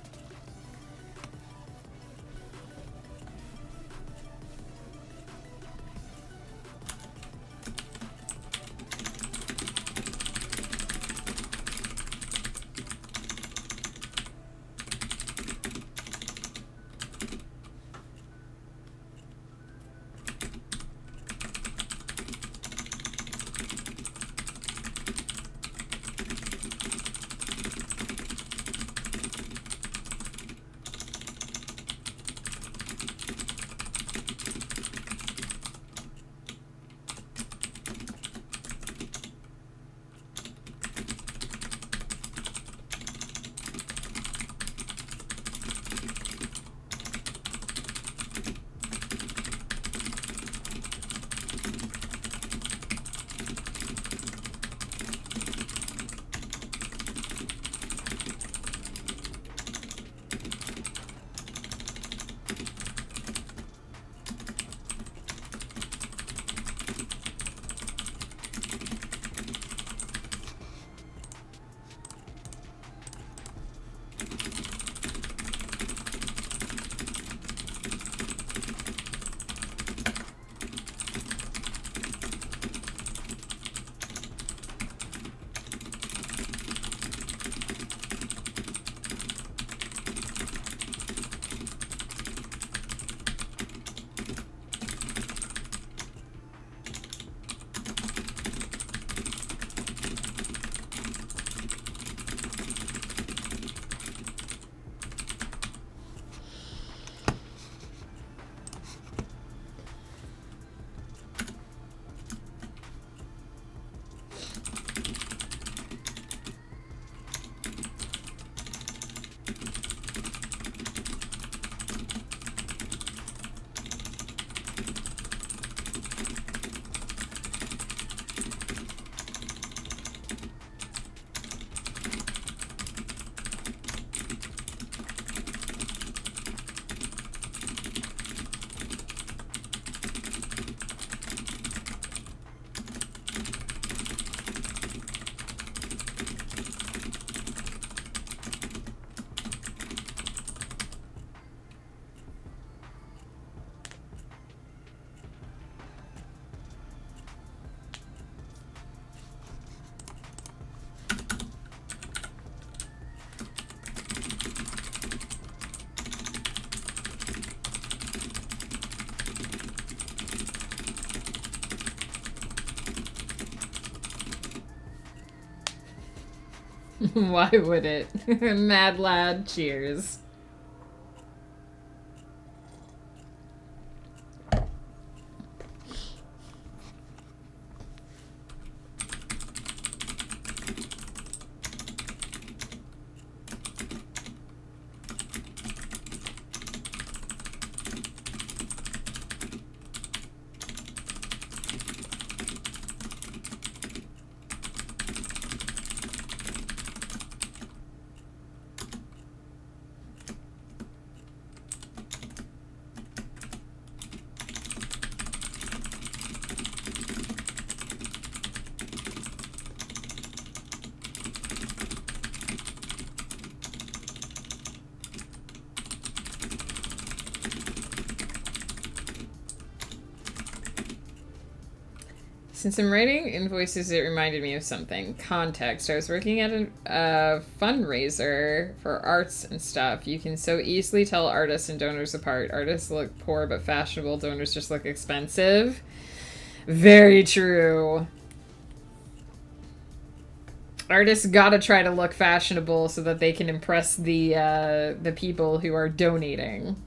Why would it? Mad lad, cheers. Since I'm writing invoices, it reminded me of something. Context. I was working at a fundraiser for arts and stuff. You can so easily tell artists and donors apart. Artists look poor but fashionable. Donors just look expensive. Very true. Artists gotta try to look fashionable so that they can impress the people who are donating.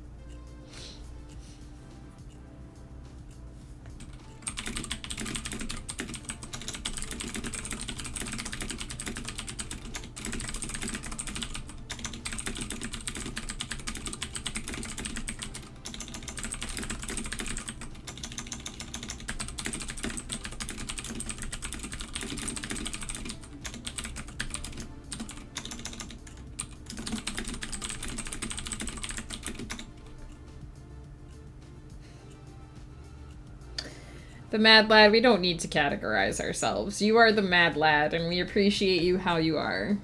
The Mad Lad, we don't need to categorize ourselves. You are the Mad Lad, and we appreciate you how you are.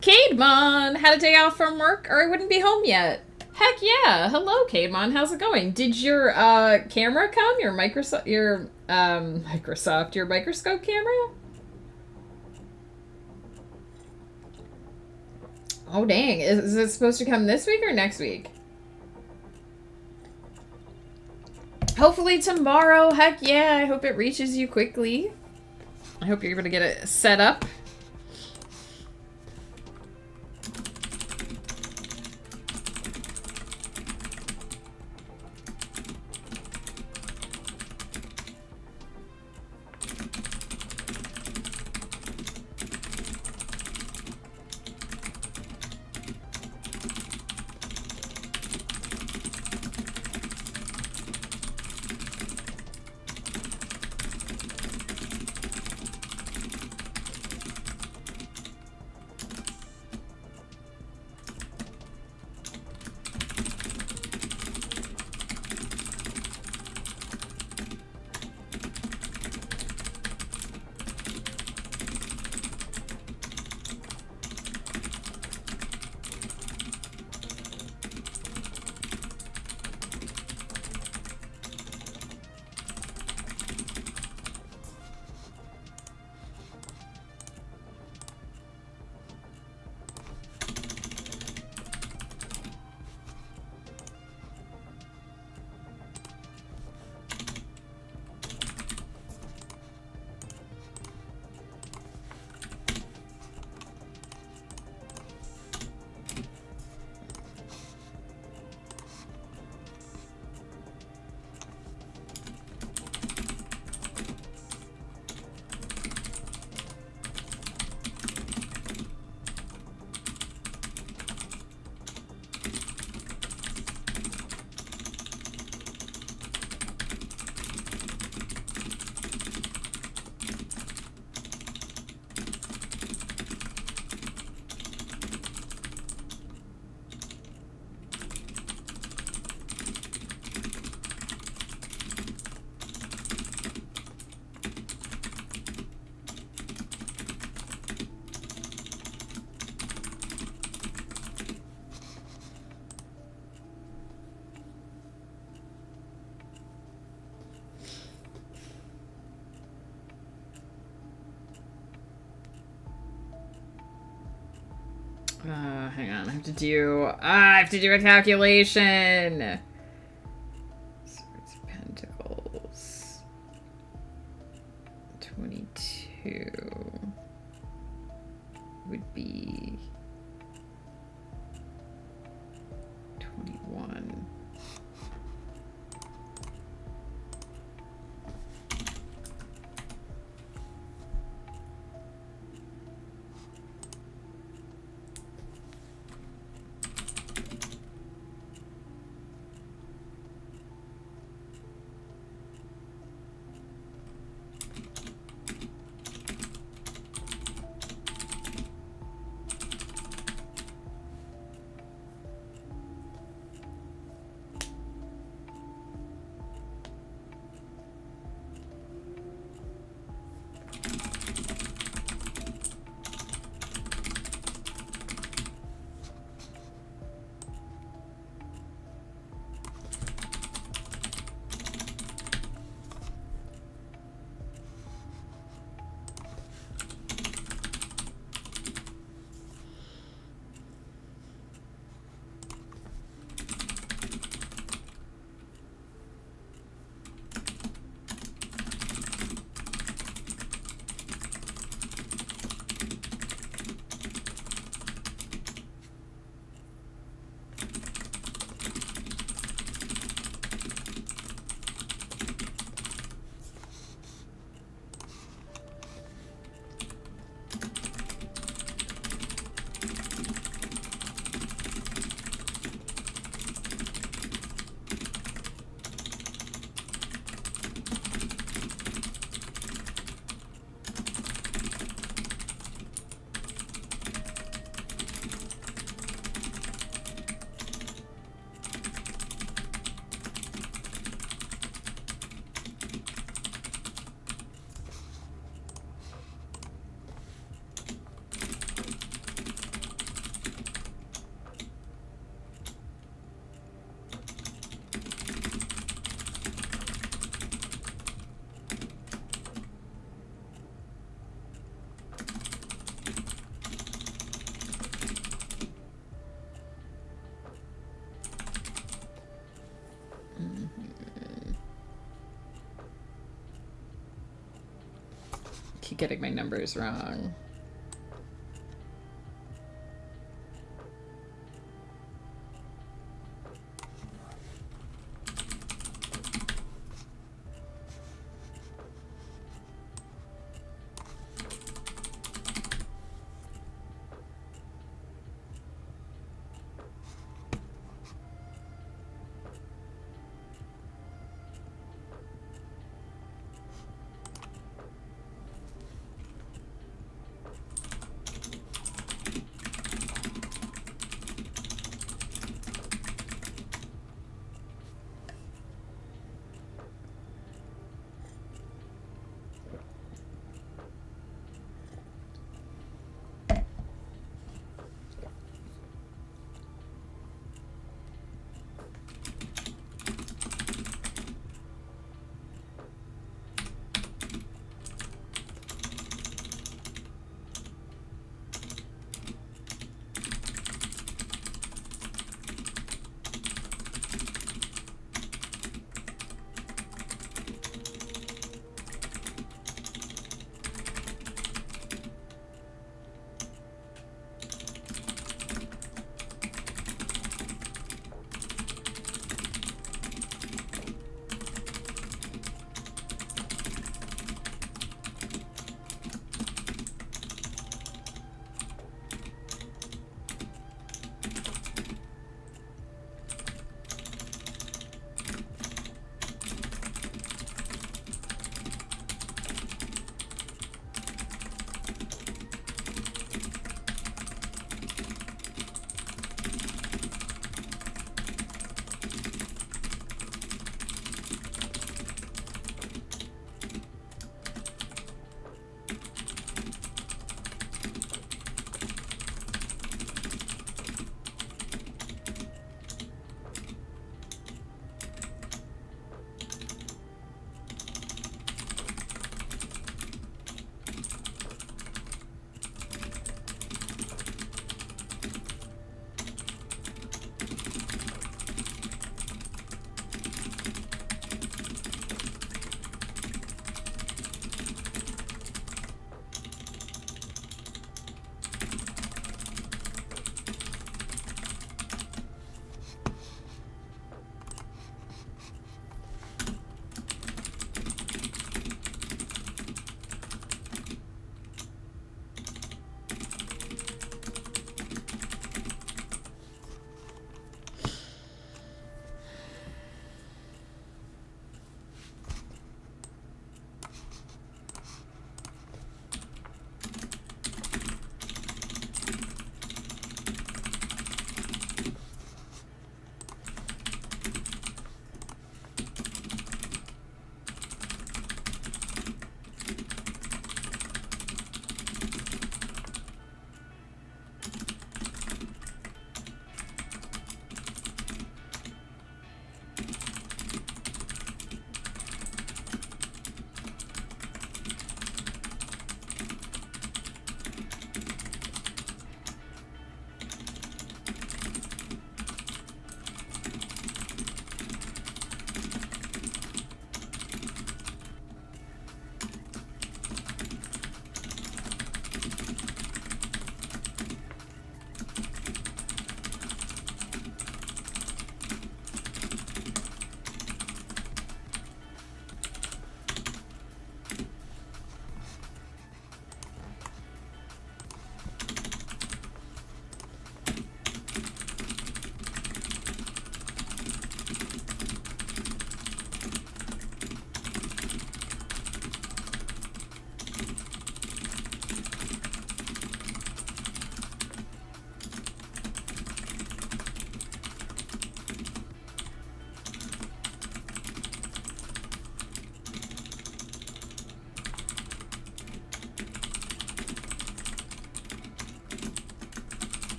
Caedmon! Had a day off from work or I wouldn't be home yet. Heck yeah! Hello, Caedmon. How's it going? Did your camera come? Your Microsoft, your microscope camera? Oh dang! Is it supposed to come this week or next week? Hopefully tomorrow. Heck yeah! I hope it reaches you quickly. I hope you're able to get it set up. Hang on. I have to do a calculation. Swords of Pentacles. 22 would be 21. Keep getting my numbers wrong.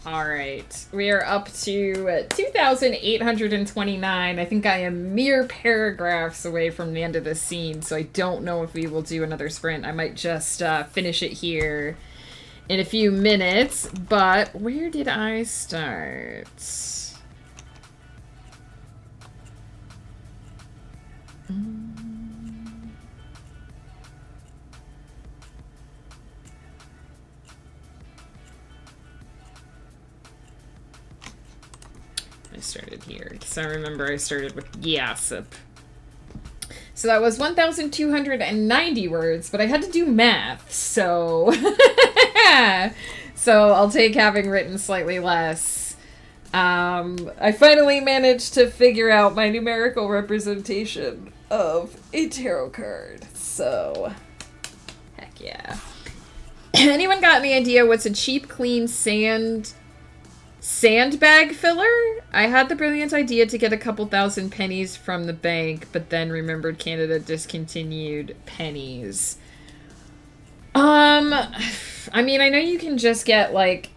All right, we are up to 2,829. I think I am mere paragraphs away from the end of this scene, so I don't know if we will do another sprint. I might just finish it here in a few minutes, but where did I start? I started here because I remember I started with gossip. So that was 1,290 words, but I had to do math, so so I'll take having written slightly less. I finally managed to figure out my numerical representation of a tarot card, so heck yeah. Anyone got any idea what's a cheap, clean sandbag filler? I had the brilliant idea to get a couple thousand pennies from the bank, but then remembered Canada discontinued pennies. I mean, I know you can just get like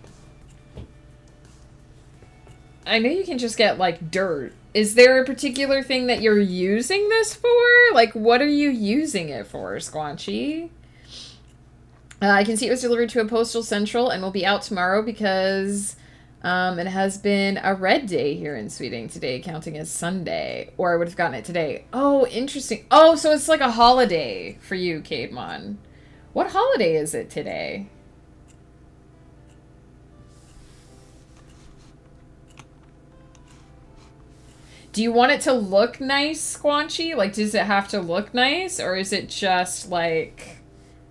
dirt. Is there a particular thing that you're using this for? Like, what are you using it for, Squanchy? I can see it was delivered to a postal central and will be out tomorrow because it has been a red day here in Sweden today, counting as Sunday. Or I would have gotten it today. Oh, interesting. Oh, so it's like a holiday for you, Cademon. What holiday is it today? Do you want it to look nice, Squanchy? Like, does it have to look nice? Or is it just like,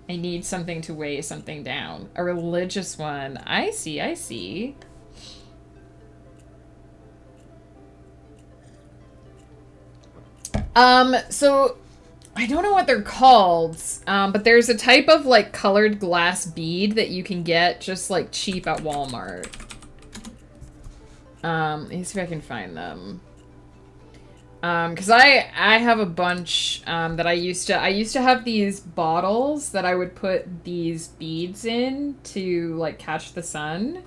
I need something to weigh something down? A religious one. I see, I see. So I don't know what they're called, but there's a type of like colored glass bead that you can get just like cheap at Walmart. Let me see if I can find them. Cause I have a bunch, that I used to have these bottles that I would put these beads in to like catch the sun.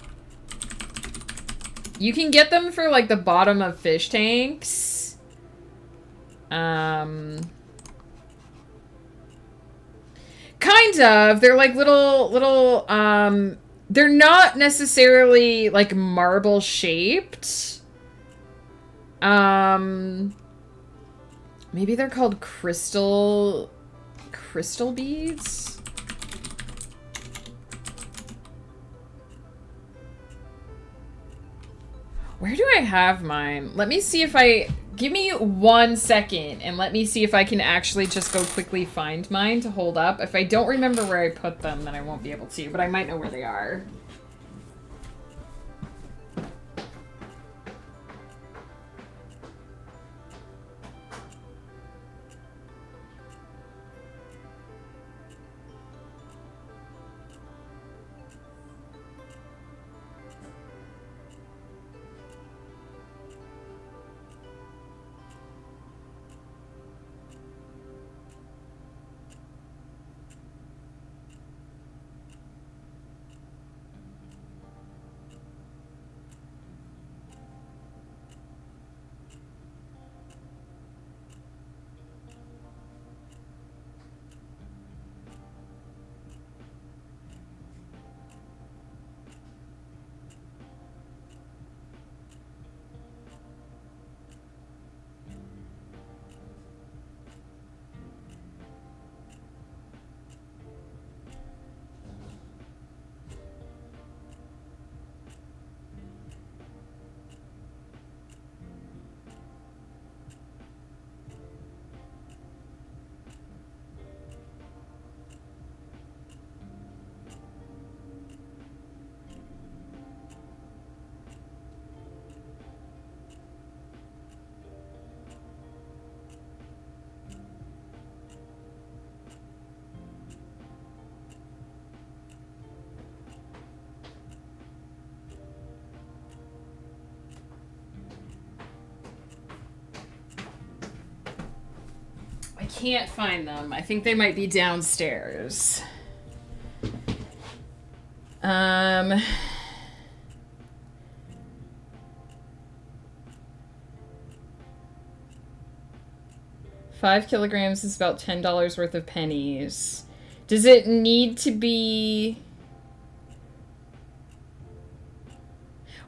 You can get them for like the bottom of fish tanks. Kind of. They're like little, they're not necessarily like marble shaped. Maybe they're called crystal beads. Where do I have mine? Let me see if give me 1 second and let me see if I can actually just go quickly find mine to hold up. If I don't remember where I put them, then I won't be able to, but I might know where they are. Can't find them. I think they might be downstairs. 5 kilograms is about $10 worth of pennies. Does it need to be...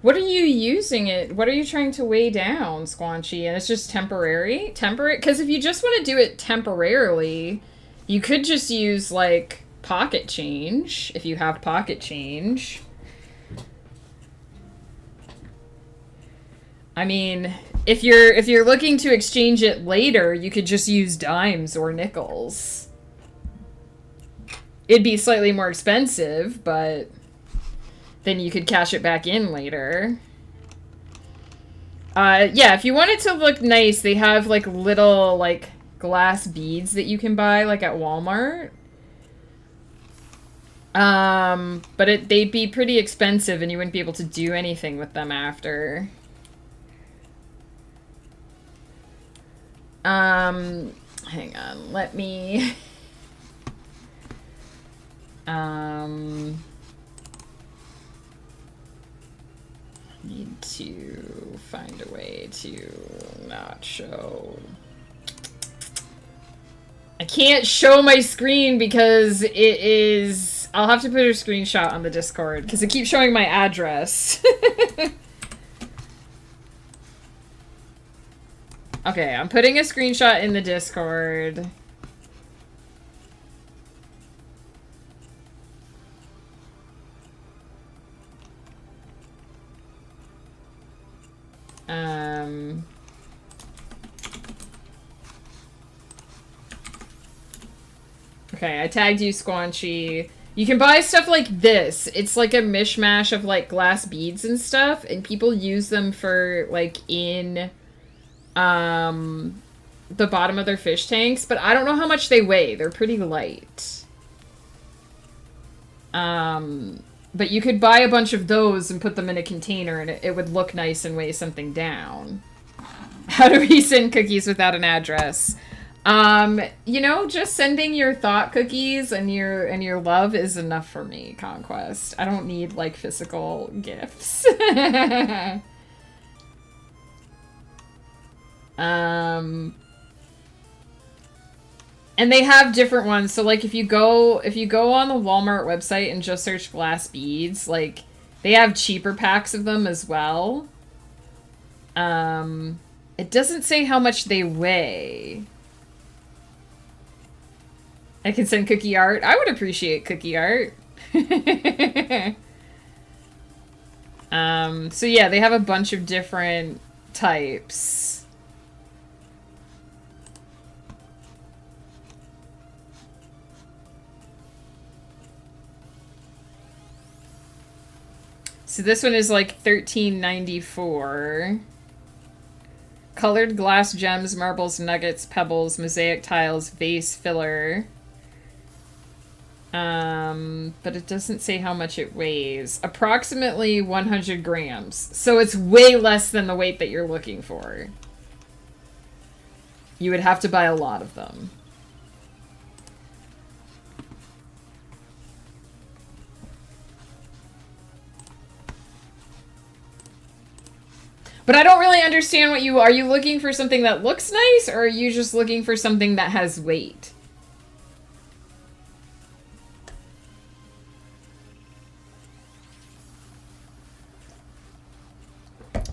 What are you using it? What are you trying to weigh down, Squanchy? And it's just temporary? Temporary? Because if you just want to do it temporarily, you could just use, like, pocket change, if you have pocket change. I mean, if you're looking to exchange it later, you could just use dimes or nickels. It'd be slightly more expensive, but then you could cash it back in later. Yeah, if you want it to look nice, they have, like, little, like, glass beads that you can buy, like, at Walmart. But they'd be pretty expensive, and you wouldn't be able to do anything with them after. Hang on, let me... need to find a way to not show... I can't show my screen because it is... I'll have to put a screenshot on the Discord because it keeps showing my address. Okay, I'm putting a screenshot in the Discord. Okay, I tagged you, Squanchy. You can buy stuff like this. It's like a mishmash of, like, glass beads and stuff, and people use them for, like, in, the bottom of their fish tanks, but I don't know how much they weigh. They're pretty light. But you could buy a bunch of those and put them in a container, and it would look nice and weigh something down. How do we send cookies without an address? You know, just sending your thought cookies and your love is enough for me, Conquest. I don't need, like, physical gifts. And they have different ones. So, like, if you go on the Walmart website and just search glass beads, like, they have cheaper packs of them as well. It doesn't say how much they weigh. I can send cookie art. I would appreciate cookie art. So yeah, they have a bunch of different types. So this one is like $13.94. Colored glass gems, marbles, nuggets, pebbles, mosaic tiles, vase filler. But it doesn't say how much it weighs. Approximately 100 grams. So it's way less than the weight that you're looking for. You would have to buy a lot of them. But I don't really understand what you... Are you looking for something that looks nice, or are you just looking for something that has weight?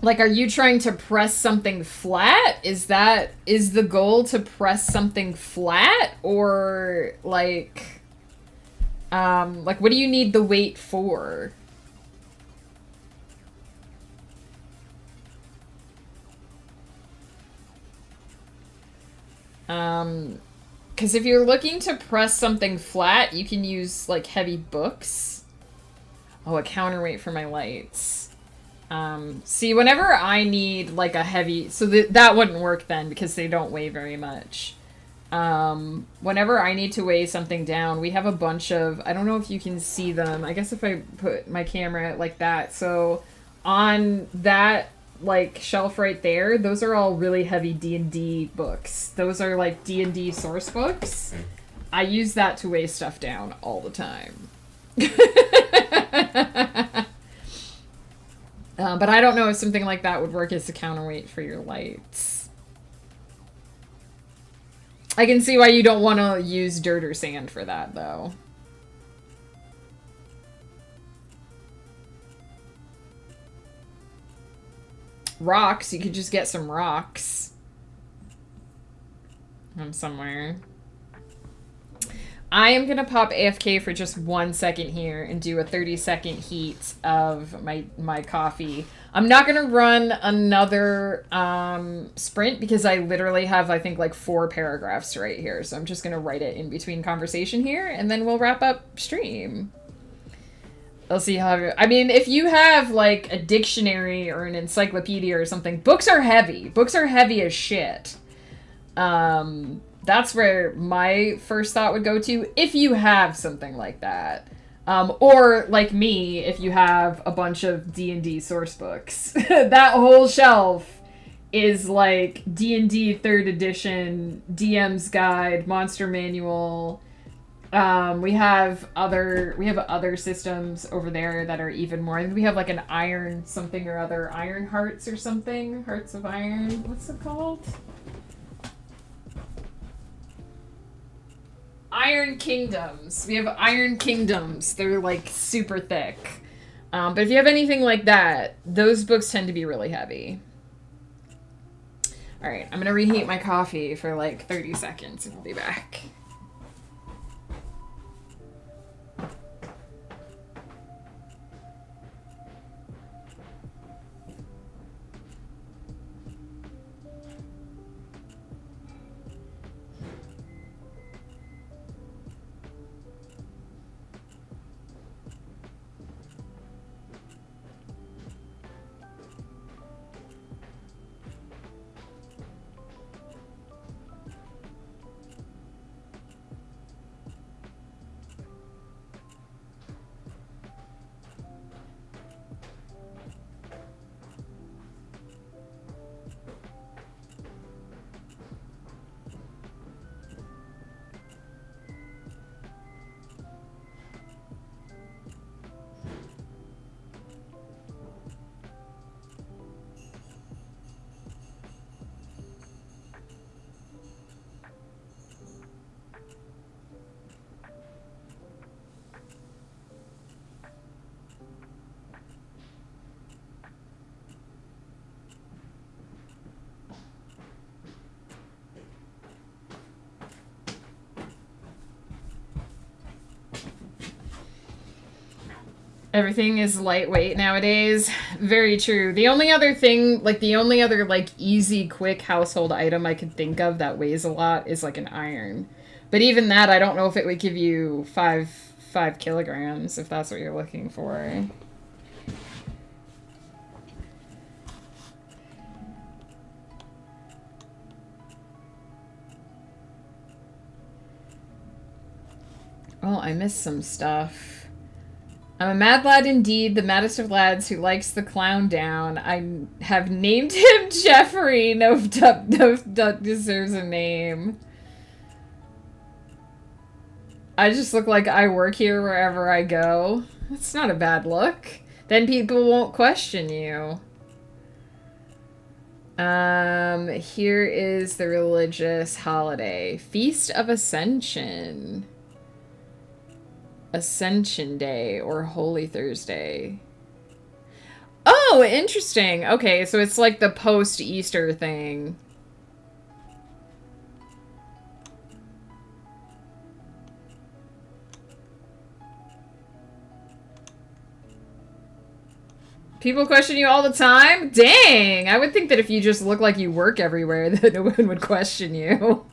Like, are you trying to press something flat? Is the goal to press something flat? Or, like, what do you need the weight for? Because if you're looking to press something flat, you can use, like, heavy books. Oh, a counterweight for my lights. See, whenever I need, like, a heavy... So that wouldn't work then, because they don't weigh very much. Whenever I need to weigh something down, we have a bunch of... I don't know if you can see them. I guess if I put my camera like that. So, on that, like, shelf right there, those are all really heavy D&D books. Those are, like, D&D source books. I use that to weigh stuff down all the time. But I don't know if something like that would work as a counterweight for your lights. I can see why you don't want to use dirt or sand for that, though. Rocks, you could just get some rocks. From somewhere. I am gonna pop AFK for just 1 second here and do a 30-second heat of my coffee. I'm not gonna run another sprint because I literally have, I think, like 4 paragraphs to write here. So I'm just gonna write it in between conversation here, and then we'll wrap up stream. I'll see how... I mean, if you have, like, a dictionary or an encyclopedia or something, books are heavy. Books are heavy as shit. That's where my first thought would go to, if you have something like that. Or, like me, if you have a bunch of D&D source books. That whole shelf is, like, D&D 3rd edition, DM's Guide, Monster Manual. We have other systems over there that are even more. I think we have, like, an iron something or other. Iron Hearts or something? Hearts of Iron? What's it called? Iron Kingdoms. We have Iron Kingdoms. They're, like, super thick. But if you have anything like that, those books tend to be really heavy. Alright, I'm gonna reheat my coffee for, like, 30 seconds and I'll be back. Everything is lightweight nowadays. Very true. The only other thing, like the only other like easy, quick household item I could think of that weighs a lot is like an iron. But even that, I don't know if it would give you 5 kilograms, if that's what you're looking for. Oh, I missed some stuff. I'm a mad lad indeed, the maddest of lads who likes the clown down. I have named him Jeffrey. No duck deserves a name. I just look like I work here wherever I go. That's not a bad look. Then people won't question you. Here is the religious holiday. Feast of Ascension. Ascension Day or Holy Thursday. Oh, interesting. Okay, so it's like the post-Easter thing. People question you all the time? Dang! I would think that if you just look like you work everywhere, that no one would question you.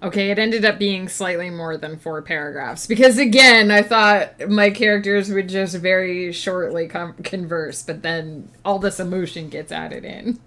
Okay, it ended up being slightly more than 4 paragraphs. Because again, I thought my characters would just very shortly converse, but then all this emotion gets added in.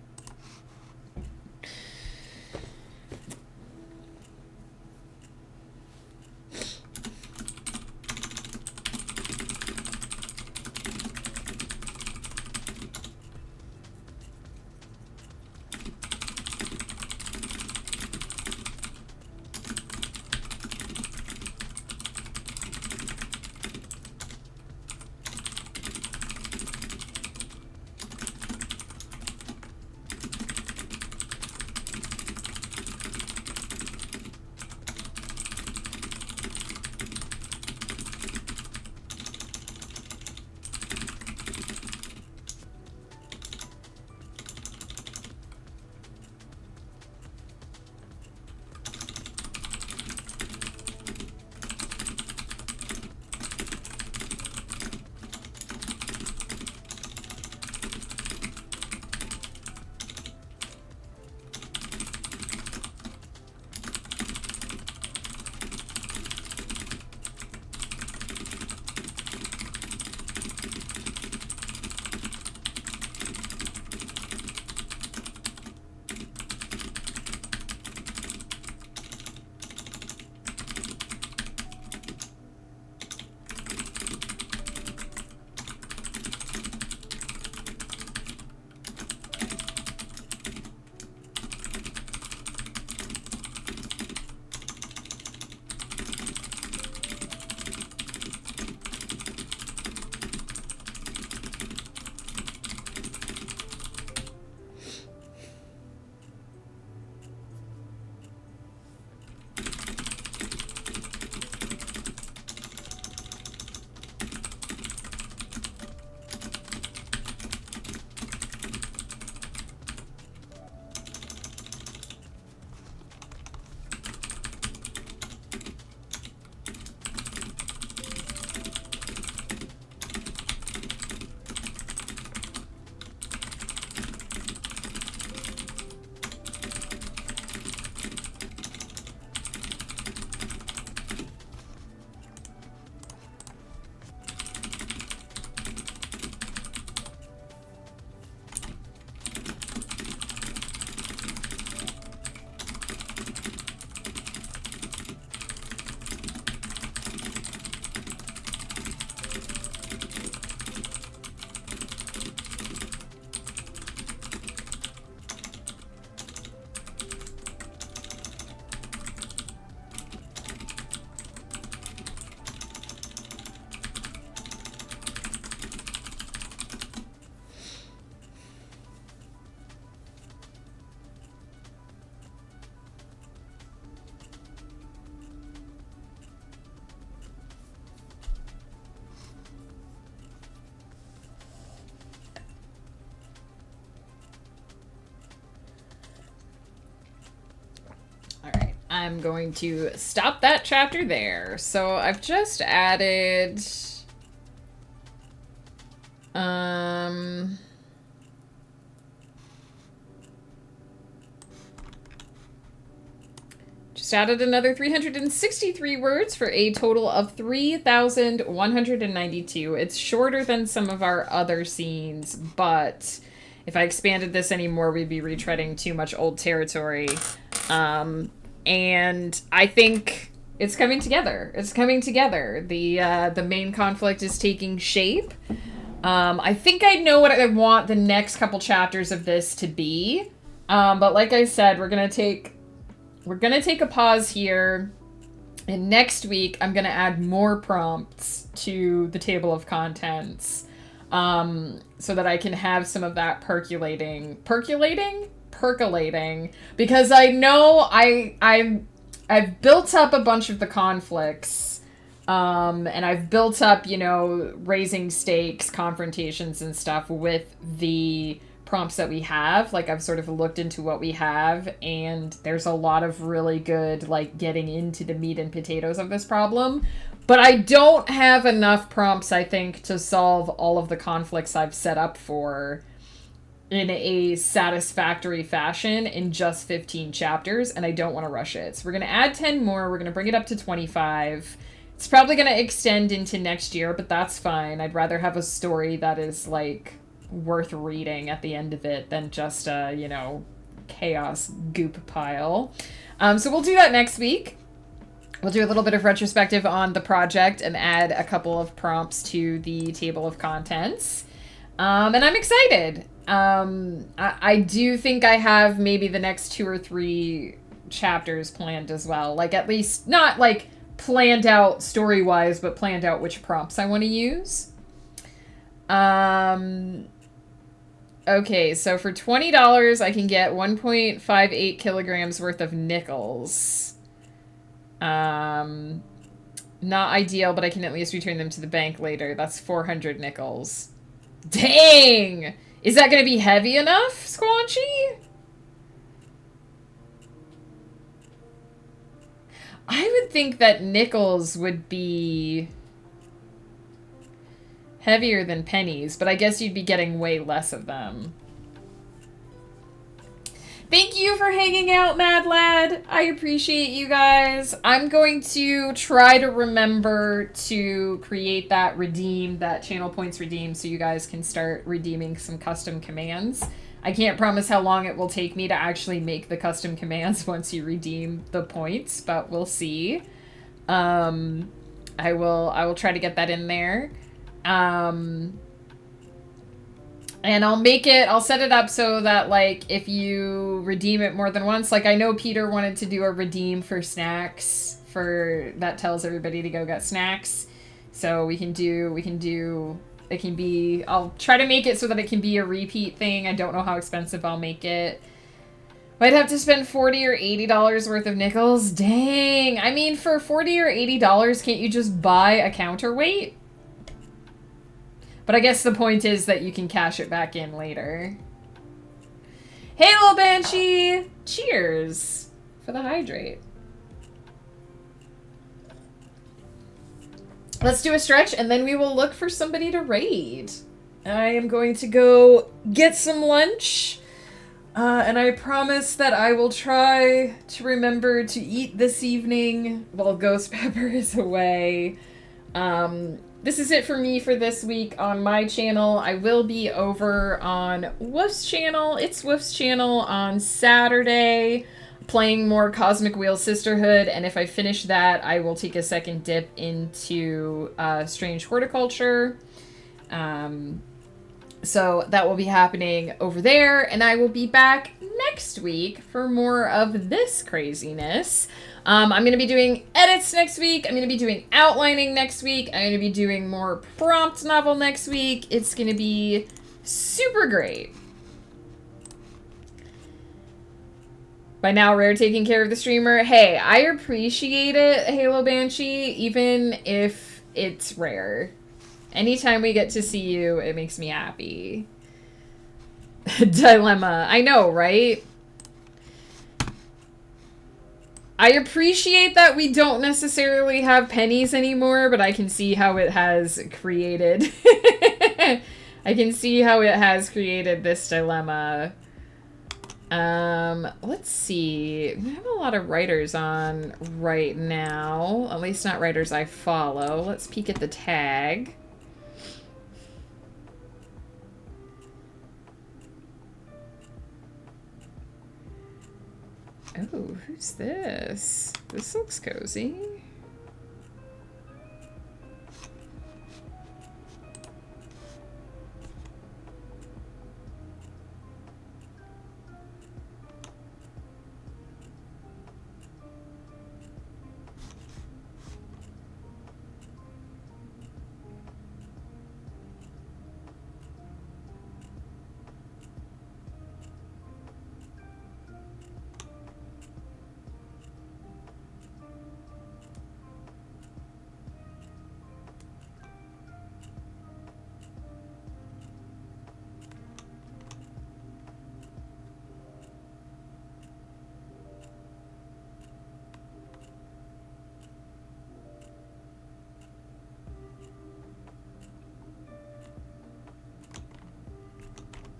I'm going to stop that chapter there. So I've just added another 363 words for a total of 3,192. It's shorter than some of our other scenes, but if I expanded this anymore, we'd be retreading too much old territory. And I think it's coming together. It's coming together. The main conflict is taking shape. I think I know what I want the next couple chapters of this to be. But like I said, we're gonna take a pause here. And next week, I'm gonna add more prompts to the table of contents, so that I can have some of that percolating, because I know I've built up a bunch of the conflicts, and I've built up, raising stakes, confrontations and stuff with the prompts that we have. Like, I've sort of looked into what we have, and there's a lot of really good, getting into the meat and potatoes of this problem. But I don't have enough prompts, I think, to solve all of the conflicts I've set up for in a satisfactory fashion in just 15 chapters, and I don't want to rush it. So we're going to add 10 more. We're going to bring it up to 25. It's probably going to extend into next year, but that's fine. I'd rather have a story that is, like, worth reading at the end of it than just a, you know, chaos goop pile. So we'll do that next week. We'll do a little bit of retrospective on the project and add a couple of prompts to the table of contents. And I'm excited. I do think I have maybe the next 2 or 3 chapters planned as well. Like, at least not like planned out story-wise, but planned out which prompts I want to use. Okay, so for $20, I can get 1.58 kilograms worth of nickels. Not ideal, but I can at least return them to the bank later. That's 400 nickels. Dang! Is that going to be heavy enough, Squanchy? I would think that nickels would be heavier than pennies, but I guess you'd be getting way less of them. Thank you for hanging out, Mad Lad. I appreciate you guys. I'm going to try to remember to create that redeem, that channel points redeem, so you guys can start redeeming some custom commands. I can't promise how long it will take me to actually make the custom commands once you redeem the points, but we'll see. I will try to get that in there. And I'll set it up so that, like, if you redeem it more than once, like, I know Peter wanted to do a redeem for snacks, that tells everybody to go get snacks. So it can be, I'll try to make it so that it can be a repeat thing. I don't know how expensive I'll make it. Might have to spend $40 or $80 worth of nickels. Dang. I mean, for $40 or $80, can't you just buy a counterweight? But I guess the point is that you can cash it back in later. Hey, little Banshee! Cheers for the hydrate. Let's do a stretch, and then we will look for somebody to raid. I am going to go get some lunch, and I promise that I will try to remember to eat this evening while Ghost Pepper is away. This is it for me for this week on my channel. I will be over on Woof's channel. It's Woof's channel on Saturday, playing more Cosmic Wheel Sisterhood, and if I finish that, I will take a second dip into Strange Horticulture. So that will be happening over there, and I will be back next week for more of this craziness. I'm going to be doing edits next week. I'm going to be doing outlining next week. I'm going to be doing more prompt novel next week. It's going to be super great. By now, Rare taking care of the streamer. Hey, I appreciate it, Halo Banshee, even if it's Rare. Anytime we get to see you, it makes me happy. Dilemma. I know, right? I appreciate that we don't necessarily have pennies anymore, but I can see how it has created... I can see how it has created this dilemma. Let's see. We have a lot of writers on right now. At least not writers I follow. Let's peek at the tag. Oh, who's this? This looks cozy.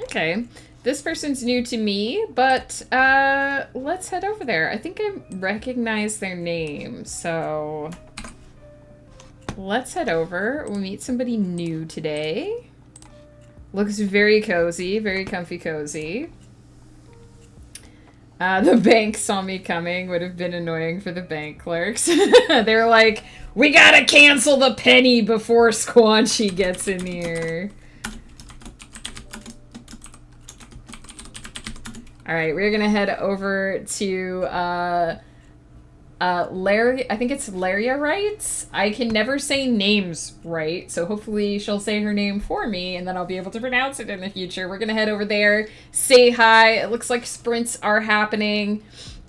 Okay. This person's new to me, but let's head over there. I think I recognize their name, so let's head over. We'll meet somebody new today. Looks very cozy, very comfy cozy. The bank saw me coming. Would have been annoying for the bank clerks. They were like, we gotta cancel the penny before Squanchy gets in here. Alright, we're gonna head over to, Larry, I think it's Laria Wrights. I can never say names right, so hopefully she'll say her name for me, and then I'll be able to pronounce it in the future. We're gonna head over there, say hi. It looks like sprints are happening.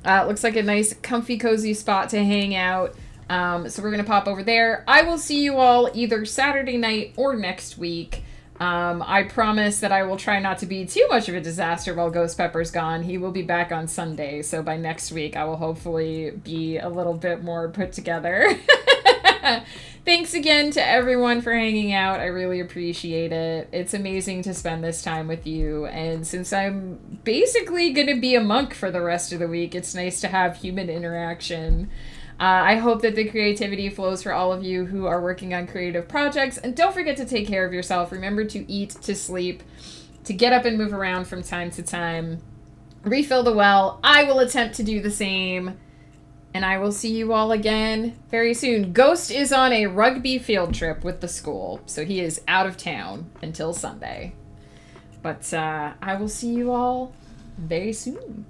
It looks like a nice, comfy, cozy spot to hang out. So we're gonna pop over there. I will see you all either Saturday night or next week. I promise that I will try not to be too much of a disaster while Ghost Pepper's gone. He will be back on Sunday, so by next week I will hopefully be a little bit more put together. Thanks again to everyone for hanging out. I really appreciate it. It's amazing to spend this time with you, and since I'm basically going to be a monk for the rest of the week, it's nice to have human interaction. I hope that the creativity flows for all of you who are working on creative projects. And don't forget to take care of yourself. Remember to eat, to sleep, to get up and move around from time to time. Refill the well. I will attempt to do the same. And I will see you all again very soon. Ghost is on a rugby field trip with the school, so he is out of town until Sunday. But I will see you all very soon.